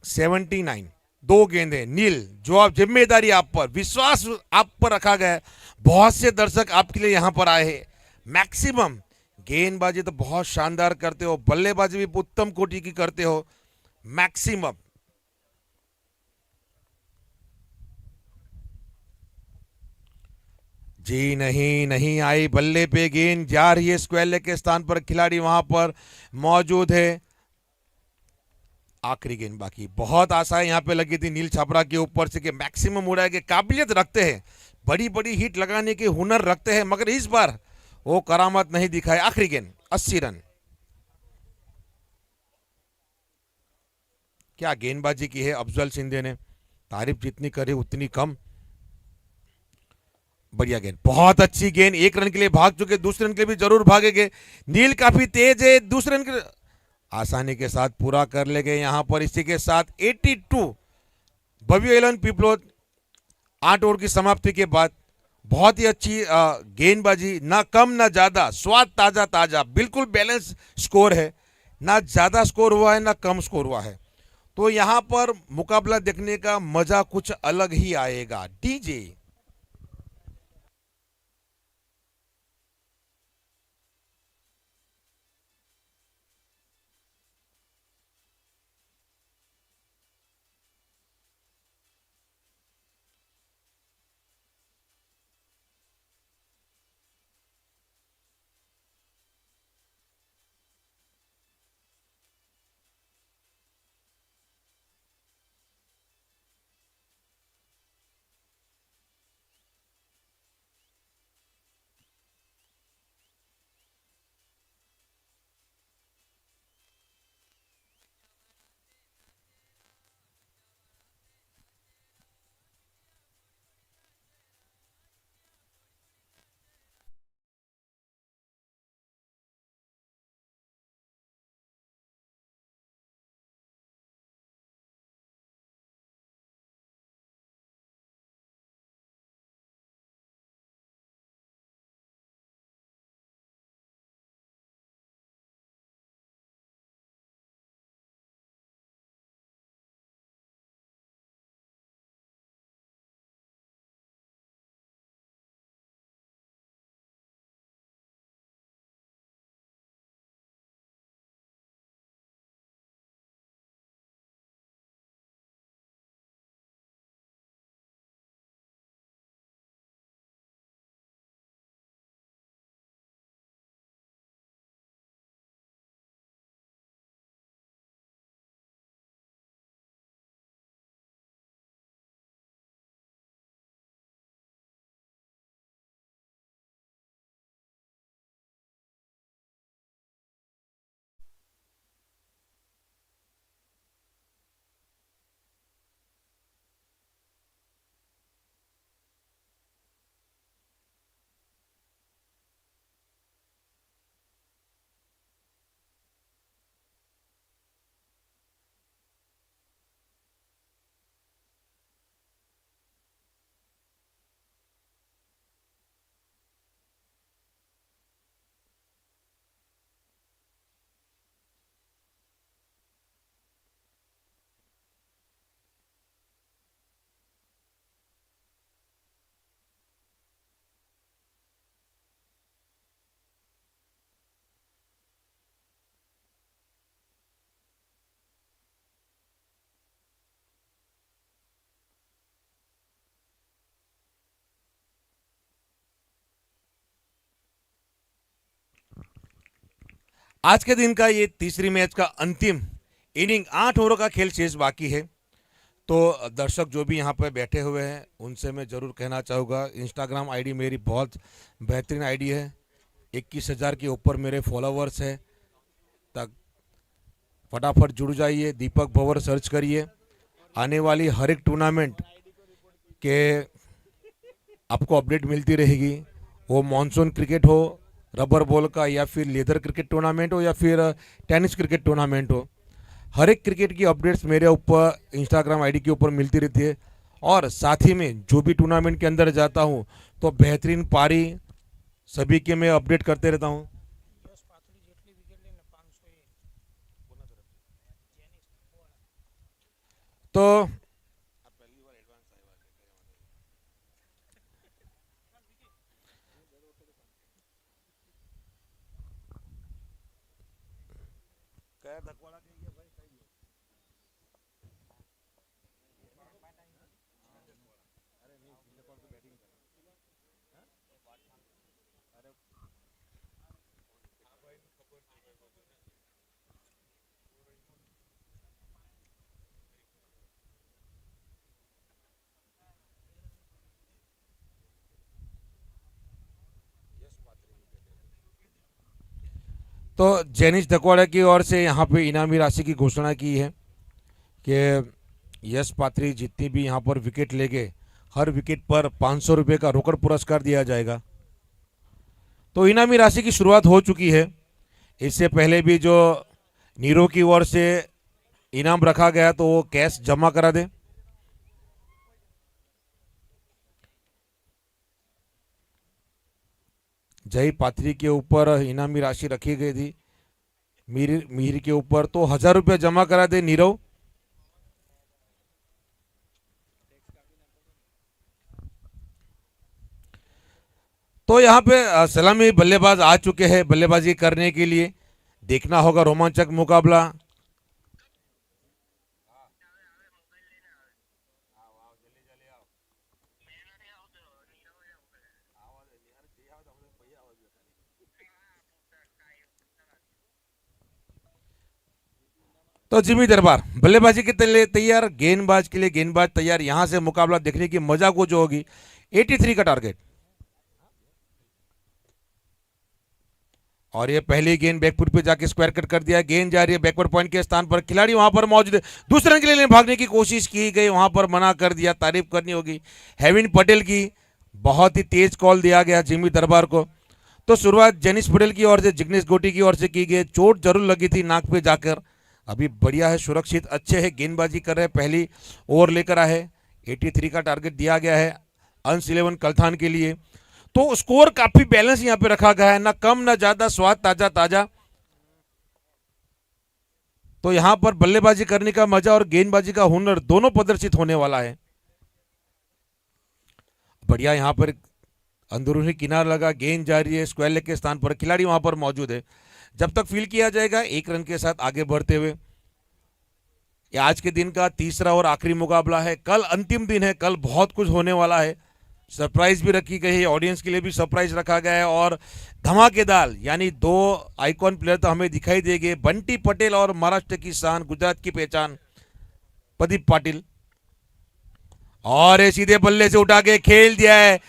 79। 2 गेंदें। नील, जो आप जिम्मेदारी आप पर, विश्वास आप पर रखा गया है। बहुत से दर्शक आपके लिए यहां पर आए हैं। मैक्सिमम गेंदबाजी तो बहुत शानदार करते हो, बल्लेबाजी भी उत्तम कोटि की करते हो। मैक्सिमम जी नहीं, नहीं आई बल्ले पे गेंद, जा रही है स्क्वायर लेग के स्थान पर, खिलाड़ी वहां पर मौजूद है। आखिरी गेंद बाकी, बहुत आशा यहाँ पे लगी थी नील छाबड़ा के ऊपर से कि मैक्सिमम उड़ाए के काबिलियत रखते हैं, बड़ी बड़ी हिट लगाने के हुनर रखते हैं, मगर इस बार वो करामत नहीं दिखाए। आखिरी गेंद 80 रन। क्या गेंदबाजी की है अफजल सिंधे ने, तारीफ जितनी करे उतनी कम। बढ़िया गेंद, बहुत अच्छी गेंद। 1 रन के लिए भाग चुके, दूसरे रन के लिए भी जरूर भागेंगे। नील काफी तेज है, दूसरे रन के आसानी के साथ पूरा कर ले गए यहां पर। इसी के साथ 82 भव्य एलन पीपलोद। 8 ओवर की समाप्ति के बाद बहुत ही अच्छी गेंदबाजी, ना कम ना ज्यादा, स्वाद ताजा ताजा, बिल्कुल बैलेंस स्कोर है। ना ज्यादा स्कोर हुआ है ना कम स्कोर हुआ है। तो यहां पर मुकाबला देखने का मजा कुछ अलग ही आएगा। डीजे आज के दिन का ये तीसरी मैच का अंतिम इनिंग, 8 ओवर का खेल शेष बाकी है। तो दर्शक जो भी यहाँ पर बैठे हुए हैं उनसे मैं ज़रूर कहना चाहूँगा, इंस्टाग्राम आईडी मेरी बहुत बेहतरीन आईडी है, 21,000 के ऊपर मेरे फॉलोवर्स हैं। तक फटाफट जुड़ जाइए, दीपक भंवर सर्च करिए। आने वाली हर एक टूर्नामेंट के आपको अपडेट मिलती रहेगी, वो मॉनसून क्रिकेट हो, रबर बॉल का, या फिर लेदर क्रिकेट टूर्नामेंट हो, या फिर टेनिस क्रिकेट टूर्नामेंट हो। हर एक क्रिकेट की अपडेट्स मेरे ऊपर इंस्टाग्राम आईडी के ऊपर मिलती रहती है। और साथ ही में जो भी टूर्नामेंट के अंदर जाता हूँ तो बेहतरीन पारी सभी के मैं अपडेट करते रहता हूँ। तो तो जेनिश धकवाड़ा की ओर से यहाँ पे इनामी राशि की घोषणा की है कि यश पात्री जितनी भी यहाँ पर विकेट लेंगे, हर विकेट पर 500 रुपये का रोकड़ पुरस्कार दिया जाएगा। तो इनामी राशि की शुरुआत हो चुकी है। इससे पहले भी जो नीरो की ओर से इनाम रखा गया तो वो कैश जमा करा दे। जय पात्री के ऊपर इनामी राशि रखी गई थी, मीर के ऊपर, तो 1000 रुपये जमा करा दे नीरव। तो यहाँ पे सलामी बल्लेबाज आ चुके हैं बल्लेबाजी करने के लिए। देखना होगा रोमांचक मुकाबला। तो जिमी दरबार बल्लेबाजी के लिए तैयार, गेंदबाज के लिए गेंदबाज तैयार। यहां से मुकाबला देखने की मजा को जो होगी। 83 का टारगेट, और ये पहली गेंद बैकफुट पे जाके स्क्वायर कट कर दिया। गेंद जा रही है बैकवर्ड पॉइंट के स्थान पर, खिलाड़ी वहां पर मौजूद है। दूसरे रन के लिए भागने की कोशिश की गई, वहां पर मना कर दिया। तारीफ करनी होगी हेविन पटेल की, बहुत ही तेज कॉल दिया गया जिमी दरबार को। तो शुरुआत जेनिस पटेल की ओर से, जिग्नेश गोटी की ओर से की गई। चोट जरूर लगी थी नाक पे जाकर, अभी बढ़िया है, सुरक्षित अच्छे है, गेंदबाजी कर रहे हैं। पहली ओवर लेकर आए, 83 का टारगेट दिया गया है अंश 11 कलथान के लिए। तो स्कोर काफी बैलेंस यहां पे रखा गया है, ना कम ना ज्यादा, स्वाद ताजा ताजा। तो यहां पर बल्लेबाजी करने का मजा और गेंदबाजी का हुनर दोनों प्रदर्शित होने वाला है। बढ़िया यहां पर अंदरूनी किनारा लगा, गेंद जा रही है स्क्वायर लेग के स्थान पर, खिलाड़ी वहां पर मौजूद है। जब तक फील किया जाएगा 1 रन के साथ आगे बढ़ते हुए। यह आज के दिन का तीसरा और आखिरी मुकाबला है। कल अंतिम दिन है, कल बहुत कुछ होने वाला है। सरप्राइज भी रखी गई है, ऑडियंस के लिए भी सरप्राइज रखा गया है। और धमाकेदार यानी 2 आइकॉन प्लेयर तो हमें दिखाई देंगे, बंटी पटेल और महाराष्ट्र की शान, गुजरात की पहचान प्रदीप पाटिल। और ये सीधे बल्ले से उठा के खेल दिया है।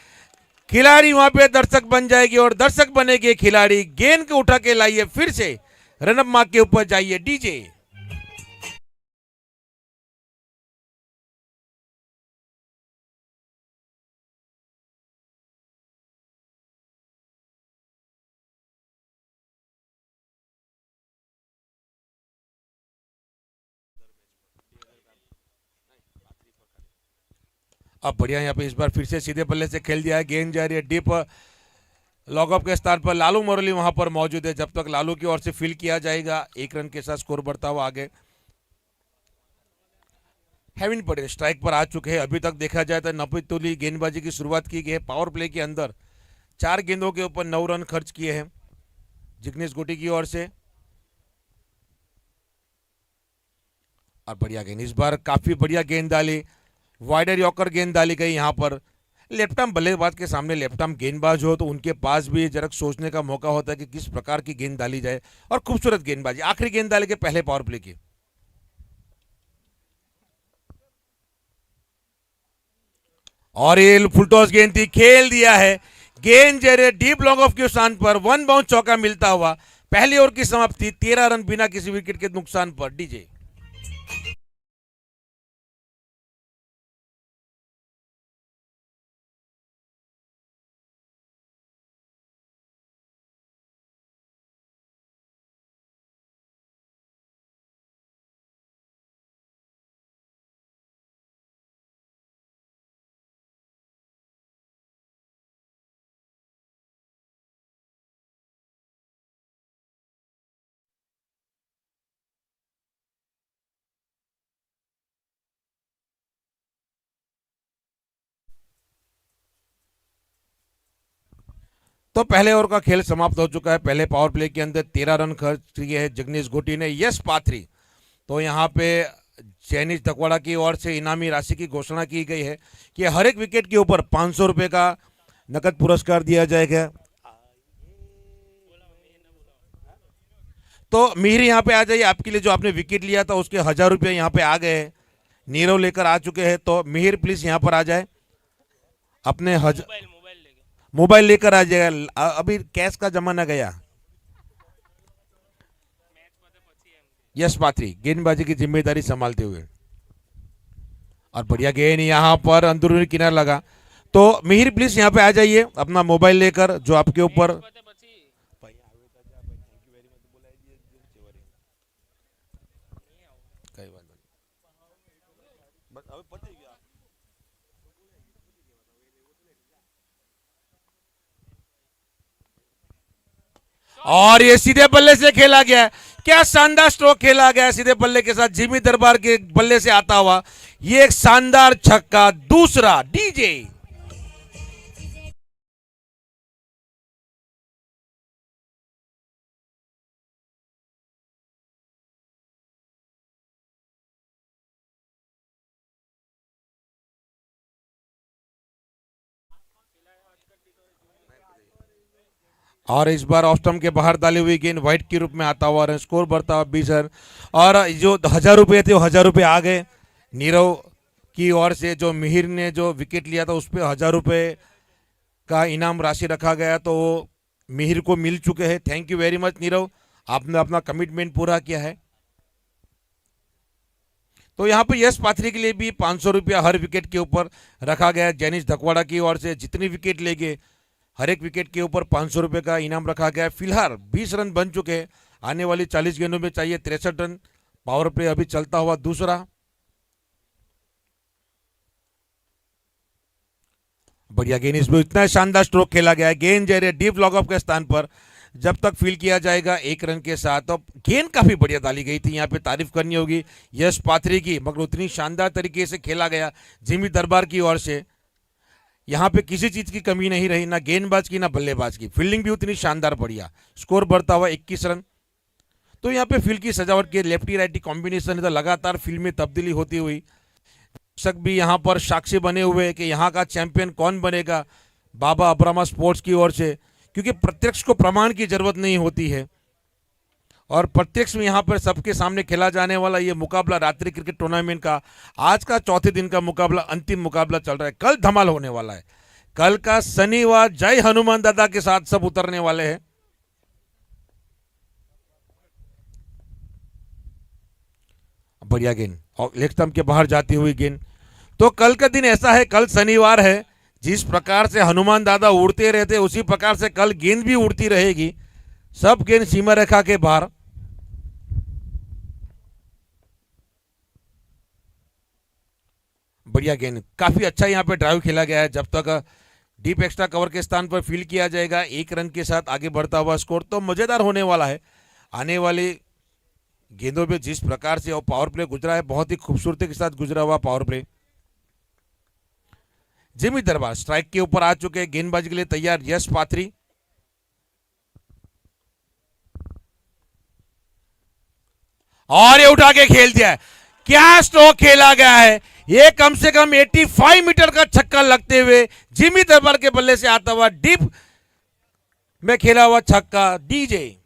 खिलाड़ी वहां पे दर्शक बन जाएगी और दर्शक बनेगी खिलाड़ी। गेंद को उठा के लाइए, फिर से रनअप मार्क के ऊपर जाइए डीजे। अब बढ़िया यहाँ पे इस बार फिर से सीधे बल्ले से खेल दिया है। गेंद जा रही है डीप लॉगअप के स्थान पर, लालू मुरली वहां पर मौजूद है। जब तक लालू की ओर से फील किया जाएगा 1 रन के साथ स्कोर बढ़ता हुआ आगे। हेविन पटेल स्ट्राइक पर आ चुके हैं। अभी तक देखा जाए तो 90 तोली गेंदबाजी की शुरुआत की गई है। पावर प्ले के अंदर 4 गेंदों के ऊपर 9 रन खर्च किए हैं जिग्नेश गोटी की ओर से। और बढ़िया गेंद, इस बार काफी बढ़िया गेंद डाली, वाइडर यॉर्कर गेंद डाली गई यहां पर। लेफ्ट आर्म बल्लेबाज के सामने लेफ्ट आर्म गेंदबाज हो तो उनके पास भी जरा सोचने का मौका होता है कि किस प्रकार की गेंद डाली जाए, और खूबसूरत गेंदबाजी आखिरी गेंद डाले के पहले पावर प्ले की। और ये फुल टॉस गेंद थी, खेल दिया है गेंद जरे डीप लॉन्ग ऑफ के स्थान पर 1 बाउंस चौका मिलता हुआ पहली ओवर की समाप्ति, 13 रन बिना किसी विकेट के नुकसान पर। डीजे तो पहले ओवर का खेल समाप्त हो चुका है। पहले पावर प्ले के अंदर 13 रन खर्च किए हैं जगनीश गोटी ने, यश पाथरी। तो यहाँ पे जैनिश धकवाड़ा की ओर से इनामी राशि की घोषणा की गई है कि हर एक विकेट के ऊपर 500 रुपए का नकद पुरस्कार दिया जाएगा। तो मिहिर यहाँ पे आ जाइए, आपके लिए जो आपने विकेट लिया था उसके 1000 रुपये यहाँ पे आ गए हैं, नीरव लेकर आ चुके हैं। तो मिहिर प्लीज यहाँ पर आ जाए, अपने मोबाइल लेकर आ जाएगा, अभी कैश का जमाना गया। यश पाथरी गेंदबाजी की जिम्मेदारी संभालते हुए, और बढ़िया गेंद यहाँ पर अंदरूनी किनारा लगा। तो मिहिर प्लीज यहाँ पे आ जाइए अपना मोबाइल लेकर, जो आपके ऊपर और ये सीधे बल्ले से खेला गया है। क्या शानदार स्ट्रोक खेला गया है सीधे बल्ले के साथ, जिमी दरबार के बल्ले से आता हुआ ये एक शानदार छक्का, दूसरा। डीजे और इस बार ऑफ स्टंप के बाहर डाली हुई गेंद व्हाइट के रूप में आता हुआ रन, स्कोर बढ़ता हुआ 20 रन। और जो 1000 रुपये थे वो 1000 रुपये आ गए नीरव की ओर से। जो मिहिर ने जो विकेट लिया था उस पर 1000 रुपये का इनाम राशि रखा गया, तो वो मिहिर को मिल चुके हैं। Thank you very much Nirav, आपने अपना कमिटमेंट पूरा किया है। तो यहाँ पे यश पाथरी के लिए भी 500 रुपया हर विकेट के ऊपर रखा गया है। जैनिश धकवाड़ा की ओर से जितनी विकेट लेंगे हर एक विकेट के ऊपर 500 रुपये का इनाम रखा गया है। फिलहाल 20 रन बन चुके हैं, आने वाली 40 गेंदों में चाहिए 63 रन। पावर प्ले अभी चलता हुआ दूसरा। बढ़िया गेंद, इसमें इतना शानदार स्ट्रोक खेला गया है, गेंद जा रही है डीप लॉग ऑफ के स्थान पर, जब तक फील किया जाएगा 1 रन के साथ। तो गेंद काफी बढ़िया डाली गई थी, यहाँ पे तारीफ करनी होगी यश पाथरी की, मगर उतनी शानदार तरीके से खेला गया जिमी दरबार की ओर से। यहाँ पे किसी चीज की कमी नहीं रही, ना गेंदबाज की ना बल्लेबाज की, फील्डिंग भी उतनी शानदार बढ़िया, स्कोर बढ़ता हुआ 21 रन। तो यहाँ पे फील्ड की सजावट की लेफ्टी राइटी कॉम्बिनेशन, तो लगातार फील्ड में तब्दीली होती हुई, दर्शक भी यहाँ पर साक्षी बने हुए कि यहाँ का चैंपियन कौन बनेगा बाबा अब्रामा स्पोर्ट्स की ओर से, क्योंकि प्रत्यक्ष को प्रमाण की जरूरत नहीं होती है, और प्रत्यक्ष में यहाँ पर सबके सामने खेला जाने वाला ये मुकाबला रात्रि क्रिकेट टूर्नामेंट का आज का चौथे दिन का मुकाबला, अंतिम मुकाबला चल रहा है। कल धमाल होने वाला है, कल का शनिवार जय हनुमान दादा के साथ सब उतरने वाले हैं। बढ़िया गेंद और लेग स्टंप के बाहर जाती हुई गेंद। तो कल का दिन ऐसा है, कल शनिवार है, जिस प्रकार से हनुमान दादा उड़ते रहते उसी प्रकार से कल गेंद भी उड़ती रहेगी, सब गेंद सीमा रेखा के बाहर। बढ़िया गेंद, काफी अच्छा यहाँ पे ड्राइव खेला गया है। जब तक डीप एक्स्ट्रा कवर के स्थान पर फील्ड किया जाएगा 1 रन के साथ आगे बढ़ता हुआ स्कोर तो मजेदार होने वाला है। आने वाली गेंदों पे जिस प्रकार से और पावर प्ले गुजरा है, बहुत ही खूबसूरती के साथ गुजरा हुआ पावर प्ले। जिमी दरबार स्ट्राइक के ऊपर आ चुके हैं, गेंदबाजी के लिए तैयार यश पाथरी। और ये उठा के खेल दिया है, क्या स्ट्रोक खेला गया है। ये कम से कम 85 मीटर का छक्का लगते हुए जिमी दरबार के बल्ले से आता हुआ डीप में खेला हुआ छक्का। डीजे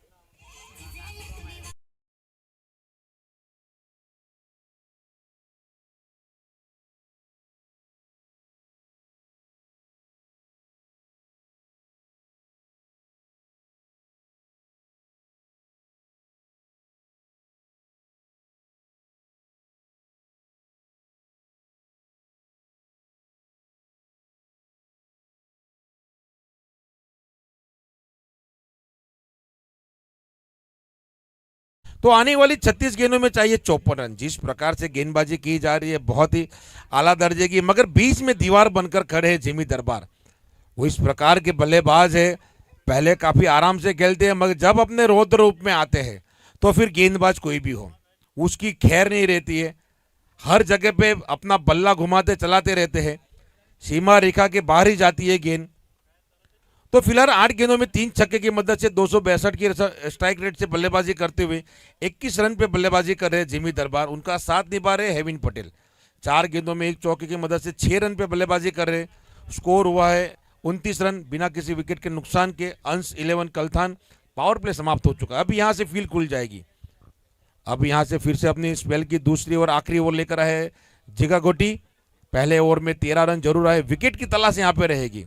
तो आने वाली 36 गेंदों में चाहिए 54 रन। जिस प्रकार से गेंदबाजी की जा रही है बहुत ही आला दर्जे की, मगर बीच में दीवार बनकर खड़े हैं जिमी दरबार। वो इस प्रकार के बल्लेबाज है, पहले काफी आराम से खेलते हैं, मगर जब अपने रौद्र रूप में आते हैं तो फिर गेंदबाज कोई भी हो उसकी खैर नहीं रहती है। हर जगह पे अपना बल्ला घुमाते चलाते रहते हैं, सीमा रेखा के बाहर ही जाती है गेंद। तो फिलहाल 8 गेंदों में 3 छक्के की मदद से 262 की स्ट्राइक रेट से बल्लेबाजी करते हुए 21 रन पे बल्लेबाजी कर रहे हैं जिमी दरबार। उनका साथ निभा रहे हेविन पटेल। 4 गेंदों में 1 चौके की मदद से 6 रन पे बल्लेबाजी कर रहे। स्कोर हुआ है 29 रन बिना किसी विकेट के नुकसान के। अंश 11 कलथान। पावर प्ले समाप्त हो चुका है। अब यहाँ से फील्ड खुल जाएगी। अब यहाँ से फिर से अपनी स्पेल की दूसरी और आखिरी ओवर लेकर आए जिगा गोटी। पहले ओवर में 13 रन जरूर आए। विकेट की तलाश यहाँ पे रहेगी,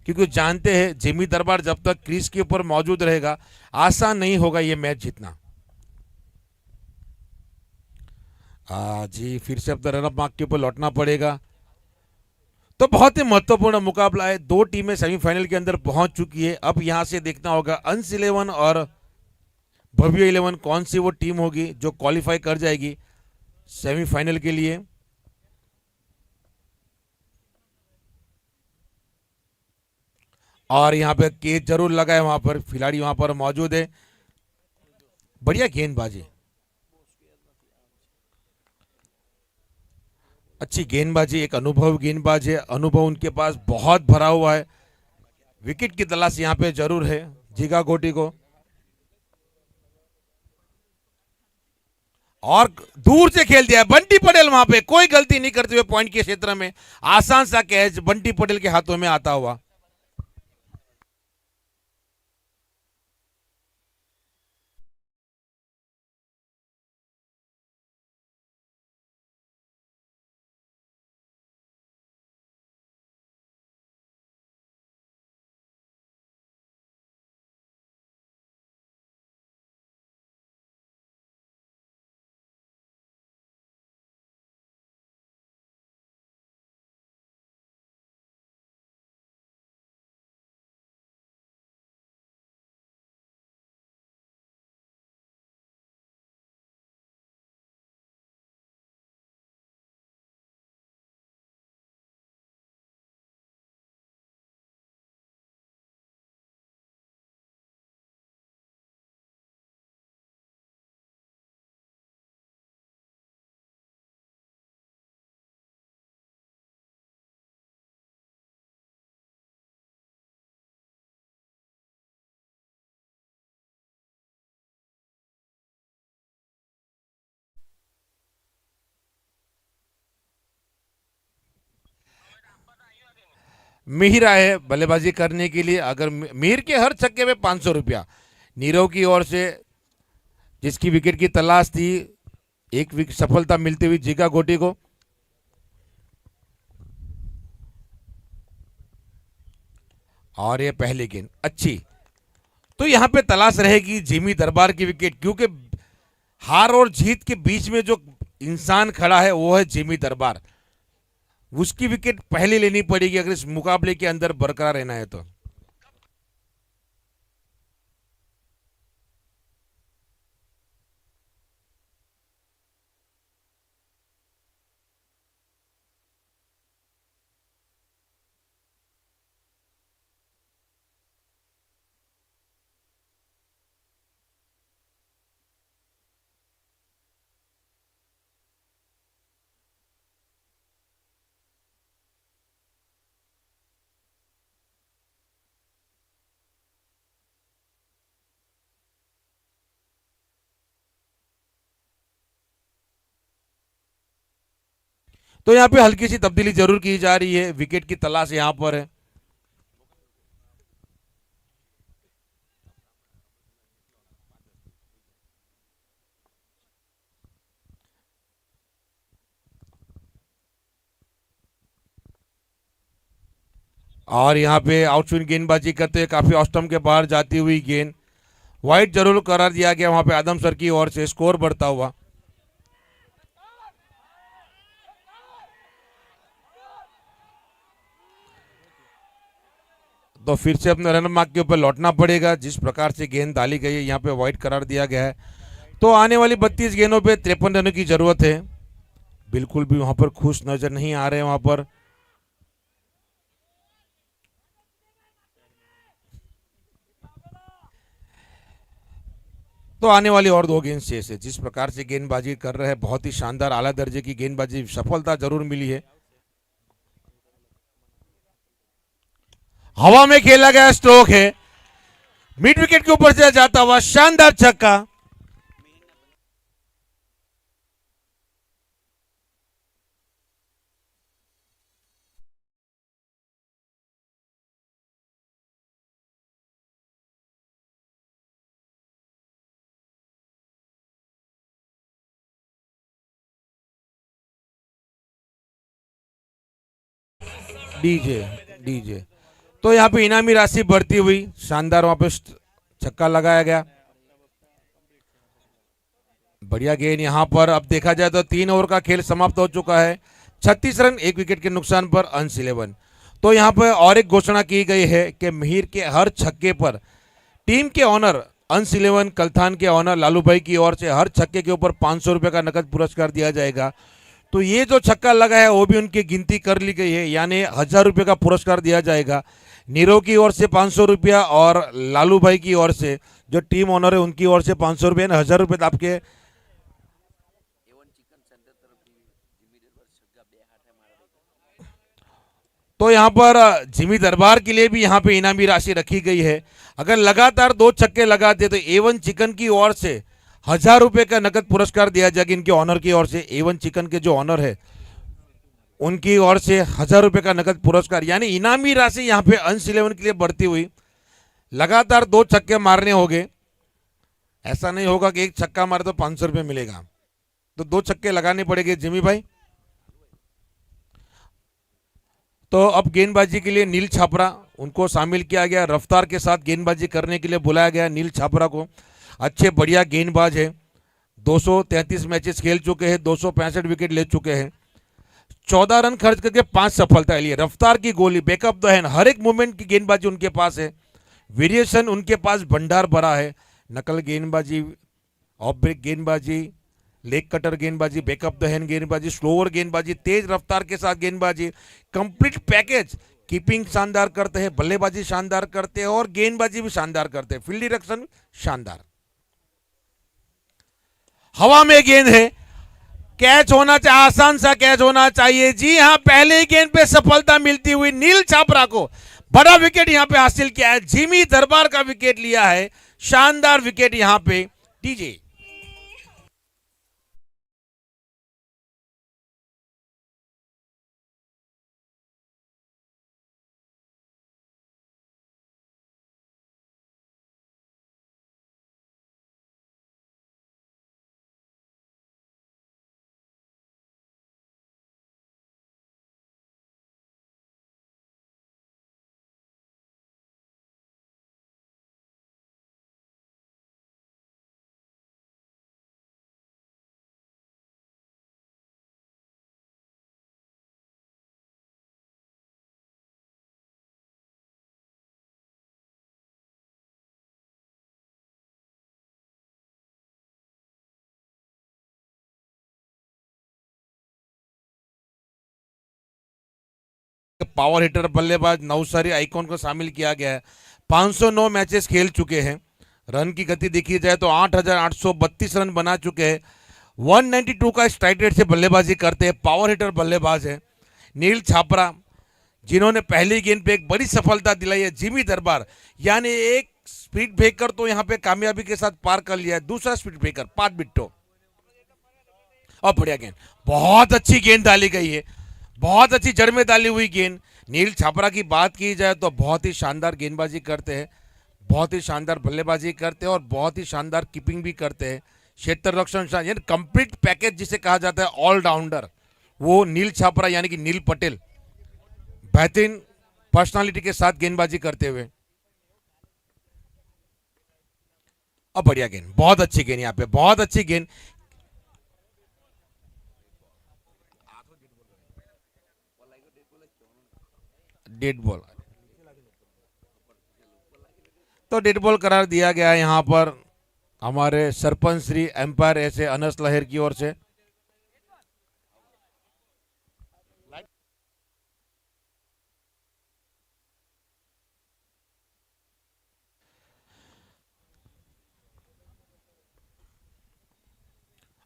क्योंकि जानते हैं जिमी दरबार जब तक क्रीज के ऊपर मौजूद रहेगा आसान नहीं होगा ये मैच जीतना। जी फिर से अब रन अप मार्क के ऊपर लौटना पड़ेगा। तो बहुत ही महत्वपूर्ण मुकाबला है। 2 टीमें सेमीफाइनल के अंदर पहुंच चुकी है। अब यहां से देखना होगा अंश 11 और भव्य 11 कौन सी वो टीम होगी जो क्वालिफाई कर जाएगी सेमीफाइनल के लिए। और यहाँ पे केच जरूर लगा है, वहां पर खिलाड़ी वहां पर मौजूद है। बढ़िया गेंदबाजी, अच्छी गेंदबाजी। एक अनुभव गेंदबाज है, अनुभव उनके पास बहुत भरा हुआ है। विकेट की तलाश यहाँ पे जरूर है जिगा गोटी को। और दूर से खेल दिया बंटी पटेल, वहां पे कोई गलती नहीं करते हुए पॉइंट के क्षेत्र में आसान सा कैच बंटी पटेल के हाथों में आता हुआ। मिहिर आए बल्लेबाजी करने के लिए। अगर मिहिर के हर छक्के में 500 रुपया नीरव की ओर से, जिसकी विकेट की तलाश थी, एक विकेट सफलता मिलती हुई जिगा गोटी को। और ये पहली गेंद अच्छी। तो यहां पे तलाश रहेगी जिमी दरबार की विकेट, क्योंकि हार और जीत के बीच में जो इंसान खड़ा है वो है जिमी दरबार। उसकी विकेट पहले लेनी पड़ेगी अगर इस मुकाबले के अंदर बरकरार रहना है तो। तो यहाँ पे हल्की सी तब्दीली जरूर की जा रही है, विकेट की तलाश यहाँ पर है। और यहाँ पे आउटस्विंग गेंदबाजी करते हुए काफी ऑफ स्टंप के बाहर जाती हुई गेंद, वाइड जरूर करार दिया गया वहां पे आदम सर की ओर से, स्कोर बढ़ता हुआ। तो फिर से अपने रन मार्क के ऊपर लौटना पड़ेगा। जिस प्रकार से गेंद डाली गई है यहाँ पे वाइड करार दिया गया है। तो आने वाली 32 गेंदों पे 53 रनों की जरूरत है। बिल्कुल भी वहां पर खुश नजर नहीं आ रहे वहां पर। तो आने वाली और 2 गेंद शेष है। जिस प्रकार से गेंदबाजी कर रहे हैं, बहुत ही शानदार आला दर्जे की गेंदबाजी, सफलता जरूर मिली है। हवा में खेला गया स्ट्रोक है, मिड विकेट के ऊपर से जाता हुआ शानदार छक्का। डीजे डीजे तो यहाँ पे इनामी राशि बढ़ती हुई, शानदार वहां पे छक्का लगाया गया। बढ़िया गेंद यहाँ पर। अब देखा जाए तो 3 ओवर का खेल समाप्त हो चुका है। 36 रन 1 विकेट के नुकसान पर अंश 11। तो यहाँ पर और एक घोषणा की गई है कि मिहिर के हर छक्के पर टीम के ऑनर अंश 11 कलथान के ऑनर लालू भाई की ओर से हर छक्के के ऊपर 500 रुपए का नकद पुरस्कार दिया जाएगा। तो ये जो छक्का लगा है वो भी उनकी गिनती कर ली गई है, यानी 1000 रुपये का पुरस्कार दिया जाएगा। नीरव की ओर से 500 रुपया और लालू भाई की ओर से जो टीम ऑनर है उनकी ओर से 500 रुपये, 1000 रुपये आपके। तो यहाँ पर जिमी दरबार के लिए भी यहाँ पे इनामी राशि रखी गई है। अगर लगातार 2 छक्के लगाते तो A1 चिकन की ओर से 1000 रुपये का नकद पुरस्कार दिया जाएगा। इनके ऑनर की ओर से A1 चिकन के जो ऑनर है उनकी ओर से 1000 रुपये का नकद पुरस्कार, यानी इनामी राशि यहाँ पे अंश 11 के लिए बढ़ती हुई। लगातार 2 छक्के मारने होंगे, ऐसा नहीं होगा कि एक छक्का मारे तो 500 रुपये मिलेगा। तो 2 छक्के लगाने पड़ेंगे जिमी भाई। तो अब गेंदबाजी के लिए नील छापरा, उनको शामिल किया गया। रफ्तार के साथ गेंदबाजी करने के लिए बुलाया गया नील छापरा को। अच्छे बढ़िया गेंदबाज है, 233 मैचेस खेल चुके हैं, 265 विकेट ले चुके हैं, 14 रन खर्च करके 5 सफलताएं ली। रफ्तार की गोली, बैकअप द हैंड, हर एक मूवमेंट की गेंदबाजी उनके पास है। वेरिएशन उनके पास भंडार भरा है। नकल गेंदबाजी, ऑफ ब्रेक गेंदबाजी, लेग कटर गेंदबाजी, बैकअप द हैंड गेंदबाजी, स्लोअर गेंदबाजी, तेज रफ्तार के साथ गेंदबाजी, कंप्लीट पैकेज। कीपिंग शानदार करते हैं, बल्लेबाजी शानदार करते हैं और गेंदबाजी भी शानदार करते हैं, फील्ड डायरेक्शन शानदार। हवा में गेंद है, कैच होना चाहिए, आसान सा कैच होना चाहिए। जी हां, पहले ही गेंद पे सफलता मिलती हुई नील छापरा को बड़ा विकेट यहां पे हासिल किया है। जिमी दरबार का विकेट लिया है, शानदार विकेट यहां पे। डीजे पावर हिटर बल्लेबाज नवसारी आइकॉन को शामिल किया गया है। 509 मैचेस खेल चुके हैं। रन की गति देखी जाए तो 8832 रन बना चुके हैं। 192 का स्ट्राइक रेट से बल्लेबाजी करते हैं, पावर हिटर बल्लेबाज है। नील छापरा, जिन्होंने पहली गेंद पे एक बड़ी सफलता दिलाई है। जिमी दरबार, यानी एक स्पीड ब्रेकर तो यहाँ पे कामयाबी के साथ पार कर लिया है। दूसरा स्पीड ब्रेकर 5 बिट्टो, और बढ़िया गेंद, बहुत अच्छी गेंद डाली गई है, बहुत अच्छी जड़ में डाली हुई गेंद। नील छापरा की बात की जाए तो बहुत ही शानदार गेंदबाजी करते हैं, बहुत ही शानदार बल्लेबाजी करते हैं और बहुत ही शानदार कीपिंग भी करते हैं। क्षेत्र रक्षण यानी कंप्लीट पैकेज जिसे कहा जाता है ऑलराउंडर, वो नील छापरा यानी कि नील पटेल बेहतरीन पर्सनालिटी के साथ गेंदबाजी करते हुए। अब बढ़िया गेंद, बहुत अच्छी गेंद, यहाँ पे बहुत अच्छी गेंद। डेड बॉल, तो डेड बॉल करार दिया गया है यहां पर हमारे सरपंच श्री एम्पायर ऐसे अनस लहर की ओर से।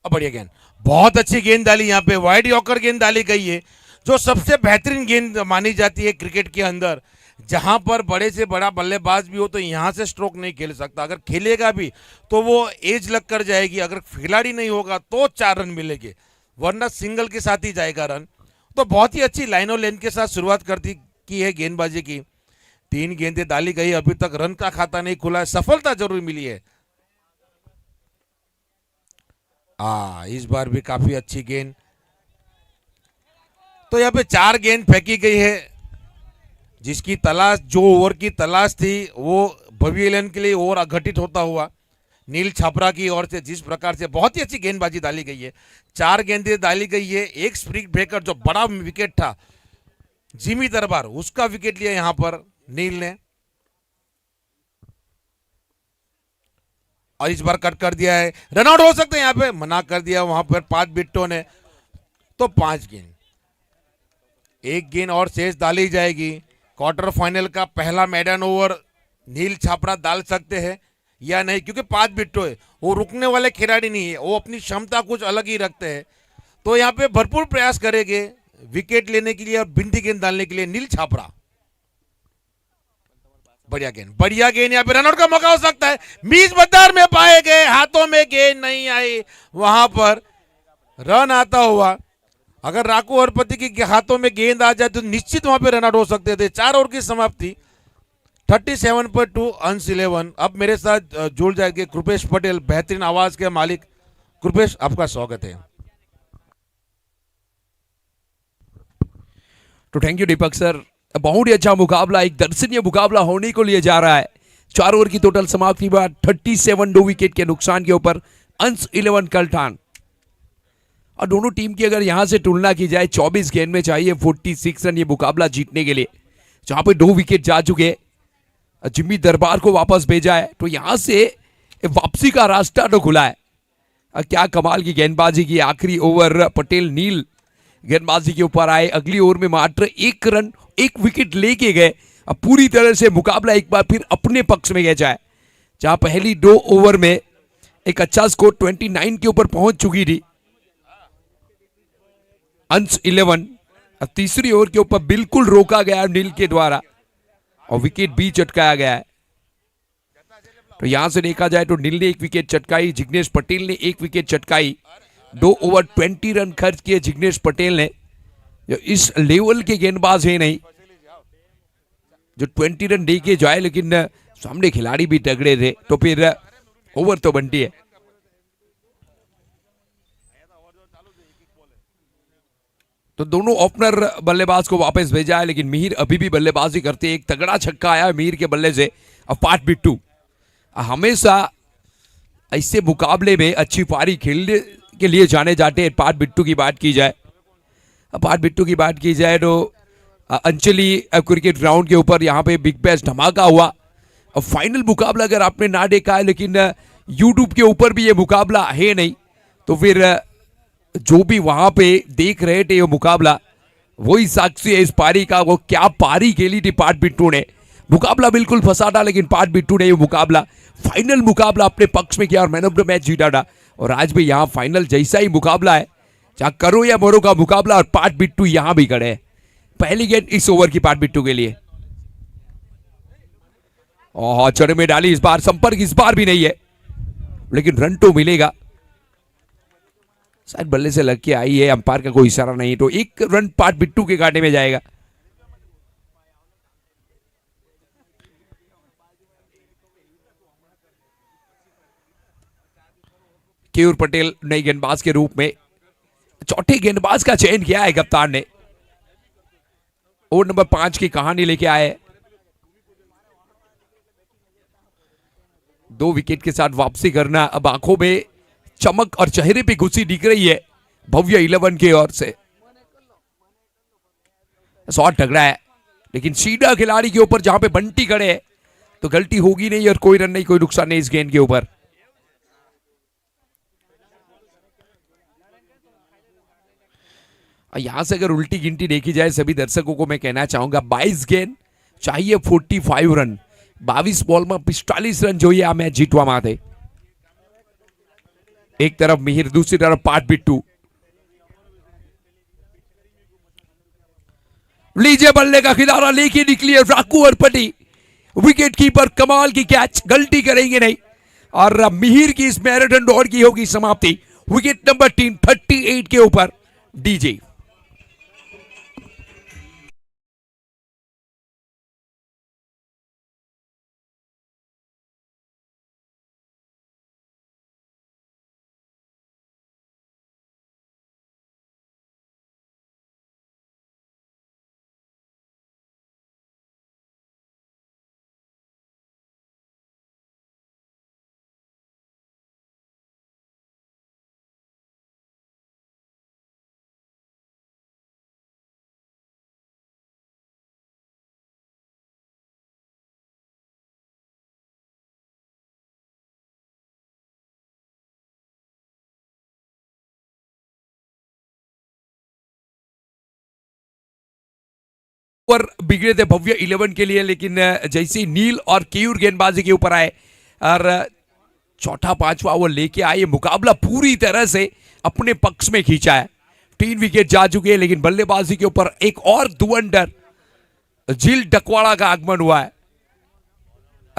अब बढ़िया गेंद, बहुत अच्छी गेंद डाली, यहाँ पे वाइड यॉर्कर गेंद डाली गई है, जो सबसे बेहतरीन गेंद मानी जाती है क्रिकेट के अंदर। जहां पर बड़े से बड़ा बल्लेबाज भी हो तो यहां से स्ट्रोक नहीं खेल सकता, अगर खेलेगा भी तो वो एज लग कर जाएगी, अगर खिलाड़ी नहीं होगा तो 4 रन मिलेंगे, वरना सिंगल के साथ ही जाएगा रन। तो बहुत ही अच्छी लाइनों लेन के साथ शुरुआत करती की है गेंदबाजी की। 3 गेंदें डाली गई, अभी तक रन का खाता नहीं खुला है, सफलता जरूर मिली है। इस बार भी काफी अच्छी गेंद। तो यहाँ पे 4 गेंद फेंकी गई है, जिसकी तलाश, जो ओवर की तलाश थी वो पवेलियन के लिए ओवर अघटित होता हुआ नील छापरा की ओर से जिस प्रकार से बहुत ही अच्छी गेंदबाजी डाली गई है। 4 गेंदें डाली गई है, एक स्प्रिट ब्रेकर जो बड़ा विकेट था जिमी दरबार, उसका विकेट लिया यहां पर नील ने, और इस बार कट कर दिया है, रनआउट हो सकते हैं यहाँ पे, मना कर दिया वहां पर 5 विकेटों ने। तो 5 गेंद, 1 गेंद और शेष डाली जाएगी। क्वार्टर फाइनल का पहला मैदान ओवर नील छापरा डाल सकते हैं या नहीं, क्योंकि 5 विकेटों है, वो रुकने वाले खिलाड़ी नहीं है, वो अपनी क्षमता कुछ अलग ही रखते हैं। तो यहाँ पे भरपूर प्रयास करेंगे विकेट लेने के लिए और बिंदी गेंद डालने के लिए नील छापरा। बढ़िया गेंद, बढ़िया गेंद, यहाँ पे रनआउट का मौका हो सकता है, मीज बद्दार में पाए गए, हाथों में गेंद नहीं आई, वहां पर रन आता हुआ। अगर राकू हरपति के हाथों में गेंद आ जाए तो निश्चित वहां पे रनआउट हो सकते थे। 4 ओवर की समाप्ति, 37.2 अंश 11। अब मेरे साथ जुड़ जाएंगे कृपेश पटेल, बेहतरीन आवाज के मालिक। कृपेश, आपका स्वागत है। तो थैंक यू दीपक सर, बहुत ही अच्छा मुकाबला, एक दर्शनीय मुकाबला होने को लिए जा रहा है। 4 ओवर की टोटल समाप्ति बाद 37 2 विकेट के नुकसान के ऊपर अंश 11 कल्ठान। और दोनों टीम की अगर यहां से तुलना की जाए, 24 गेंद में चाहिए 46 रन ये मुकाबला जीतने के लिए, जहां पे 2 विकेट जा चुके, जिम्मी दरबार को वापस भेजा है, तो यहां से वापसी का रास्ता तो खुला है। क्या कमाल की गेंदबाजी की, आखिरी ओवर पटेल नील गेंदबाजी के ऊपर आए, अगली ओवर में मात्र 1 रन 1 विकेट लेके गए। अब पूरी तरह से मुकाबला एक बार फिर अपने पक्ष में गया जाए, जहां पहली 2 ओवर में एक अच्छा स्कोर 29 के ऊपर पहुंच चुकी थी, अंश 11। अब तीसरी ओवर के ऊपर बिल्कुल रोका गया नील के द्वारा और विकेट भी चटकाया गया है। तो यहां से देखा जाए तो नील ने 1 विकेट चटकाई, जिग्नेश पटेल ने 1 विकेट चटकाई। 2 ओवर 20 रन खर्च किए जिग्नेश पटेल ने, जो इस लेवल के गेंदबाज है नहीं जो 20 रन दे के जाए, लेकिन सामने खिलाड़ी भी तगड़े थे, तो फिर ओवर तो बनती है। तो दोनों ओपनर बल्लेबाज को वापस भेजा है, लेकिन मिहिर अभी भी बल्लेबाजी करते, एक तगड़ा छक्का आया मिहिर के बल्ले से। अब पार्ट बिट्टू हमेशा ऐसे मुकाबले में अच्छी पारी खेलने के लिए जाने जाते हैं। पार्ट बिट्टू की बात की जाए, पार्ट बिट्टू की बात की जाए तो अंचली क्रिकेट ग्राउंड के ऊपर यहाँ पे बिग बैश धमाका हुआ। अब फाइनल मुकाबला अगर आपने ना देखा है, लेकिन यूट्यूब के ऊपर भी ये मुकाबला है नहीं, तो फिर जो भी वहां पे देख रहे थे ये मुकाबला, वही साक्षी है इस पारी का। वो क्या पारी खेली थी पार्ट बिट्टू ने, मुकाबला बिल्कुल फंसा था, लेकिन पार्ट बिट्टू ने ये मुकाबला, फाइनल मुकाबला अपने पक्ष में किया और मैन ऑफ द मैच जीता था। और आज भी यहाँ फाइनल जैसा ही मुकाबला है, चाहे करो या मरो का मुकाबला, और पार्ट बिट्टू यहां भी खड़े हैं। पहली गेंद इस ओवर की पार्ट बिट्टू के लिए, और चढ़े में डाली, इस बार संपर्क इस बार भी नहीं है, लेकिन रन तो मिलेगा। शायद बल्ले से लग के आई है, अंपायर का कोई इशारा नहीं, तो एक रन पाट बिट्टू के घाटे में जाएगा। केयूर पटेल नई गेंदबाज के रूप में चौथे गेंदबाज का चयन किया है कप्तान ने। ओवर नंबर 5 की कहानी लेके आए। 2 विकेट के साथ वापसी करना, अब आंखों में चमक और चेहरे पे खुशी दिख रही है भव्य 11 की ओर से। शॉट टकरा है, लेकिन सीधा खिलाड़ी के ऊपर जहां पे बंटी खड़े है तो गलती होगी नहीं और कोई रन नहीं, कोई नुकसान नहीं इस गेंद के ऊपर। यहां से अगर उल्टी गिनती देखी जाए सभी दर्शकों को मैं कहना चाहूंगा 22 गेंद चाहिए 45 रन, 22 बॉल में 45 रन જોઈએ આ મેચ જીતવા માટે। एक तरफ मिहिर, दूसरी तरफ पाट बिट्टू। लीजिए बल्ले का खिलाड़ा लेके निकली है राकू अरपटी, विकेट कीपर कमाल की कैच, गलती करेंगे नहीं और मिहिर की इस मैराथन दौड़ की होगी समाप्ति। विकेट नंबर 3 38 के ऊपर डीजे। ओवर बिगड़े थे भव्य 11 के लिए, लेकिन जैसे नील और केयूर गेंदबाजी के ऊपर आए और चौथा पांचवा ओवर लेके आए, मुकाबला पूरी तरह से अपने पक्ष में खींचा है। 3 विकेट जा चुके हैं, लेकिन बल्लेबाजी के ऊपर एक और धुरंधर झील डकवाड़ा का आगमन हुआ है।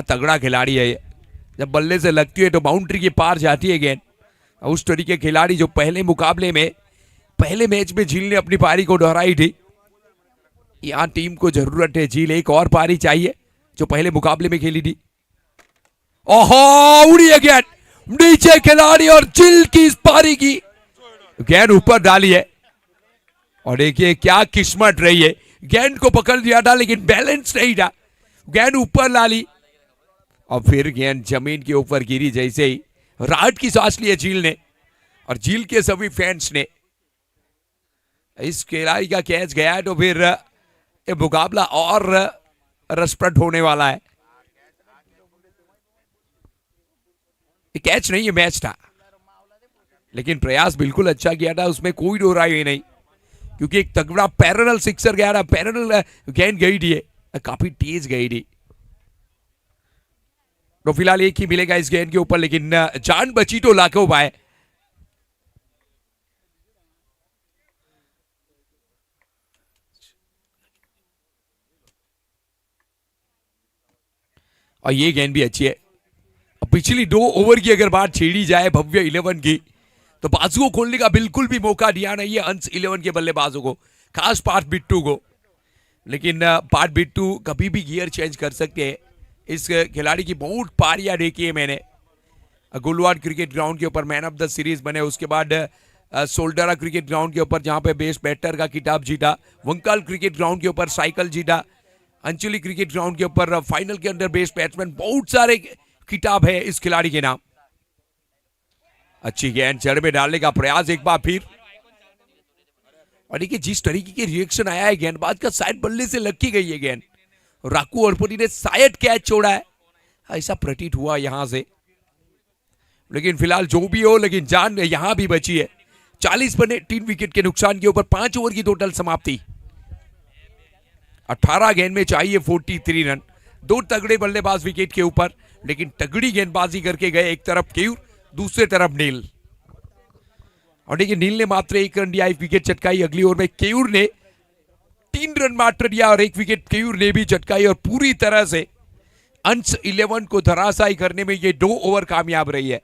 तगड़ा खिलाड़ी है ये, जब बल्ले से लगती है तो बाउंड्री के पार जाती है गेंद। उस तरीके खिलाड़ी जो पहले मुकाबले में, पहले मैच में झील ने अपनी पारी को दोहराई थी। यहां टीम को जरूरत है झील, एक और पारी चाहिए जो पहले मुकाबले में खेली थी। ओहो, उड़ी है गेंद नीचे खिलाड़ी और झील की इस पारी की गेंद ऊपर डाली है। और देखिए क्या किस्मत रही है, गेंद को पकड़ दिया था लेकिन बैलेंस नहीं था, गेंद ऊपर डाली और फिर गेंद जमीन के ऊपर गिरी। जैसे ही राहत की सांस ली है झील ने और झील के सभी फैंस ने। इस खिलाड़ी का कैच गया है तो फिर ये मुकाबला और रसप्रद होने वाला है। ये कैच नहीं, ये मैच था, लेकिन प्रयास बिल्कुल अच्छा किया था, उसमें कोई दो राय नहीं, क्योंकि एक तगड़ा पैरेलल सिक्सर गया था, पैरेलल गेंद गई थी, काफी तेज गई थी। तो फिलहाल एक ही मिलेगा इस गेंद के ऊपर, लेकिन जान बची तो लाखों पाए। और ये गेंद भी अच्छी है। पिछली 2 ओवर की अगर बात छेड़ी जाए भव्य 11 की, तो बाजू को खोलने का बिल्कुल भी मौका दिया नहीं है अंश 11 के बल्लेबाजों को, खास पार्थ बिट्टू को। लेकिन पार्थ बिट्टू कभी भी गियर चेंज कर सकते हैं। इस खिलाड़ी की बहुत पारियां देखी है मैंने। गुलवाड क्रिकेट ग्राउंड के ऊपर मैन ऑफ द सीरीज बने, उसके बाद सोल्डरा क्रिकेट ग्राउंड के ऊपर जहां पे बेस्ट बैटर का खिताब जीता, वंकाल क्रिकेट ग्राउंड के ऊपर साइकिल जीता, अंचली क्रिकेट ग्राउंड के ऊपर फाइनल के अंदर बेस्ट बैट्समैन, बहुत सारे खिताब है इस खिलाड़ी के नाम। अच्छी गेंद जड़ में डालने का प्रयास एक बार फिर, और देखिए जिस तरीके के रिएक्शन आया है गेंदबाज का, शायद बल्ले से लग की गई है गेंद, राकू अरपटी ने शायद कैच छोड़ा है, ऐसा प्रतीत हुआ यहां से। लेकिन फिलहाल जो भी हो, लेकिन जान यहां भी बची है। 40 बने 3 विकेट के नुकसान के ऊपर 5 ओवर की टोटल समाप्ति। 18 गेंद में चाहिए 43 रन। 2 तगड़े बल्लेबाज विकेट के ऊपर, लेकिन तगड़ी गेंदबाजी करके गए। एक तरफ केयूर, दूसरे तरफ नील। और देखिए नील ने मात्र 1 रन दिया, 1 विकेट चटकाई। अगली ओवर में केयूर ने 3 रन मात्र दिया और 1 विकेट केयूर ने भी चटकाई, और पूरी तरह से अंश 11 को धराशायी करने में ये 2 ओवर कामयाब रही है।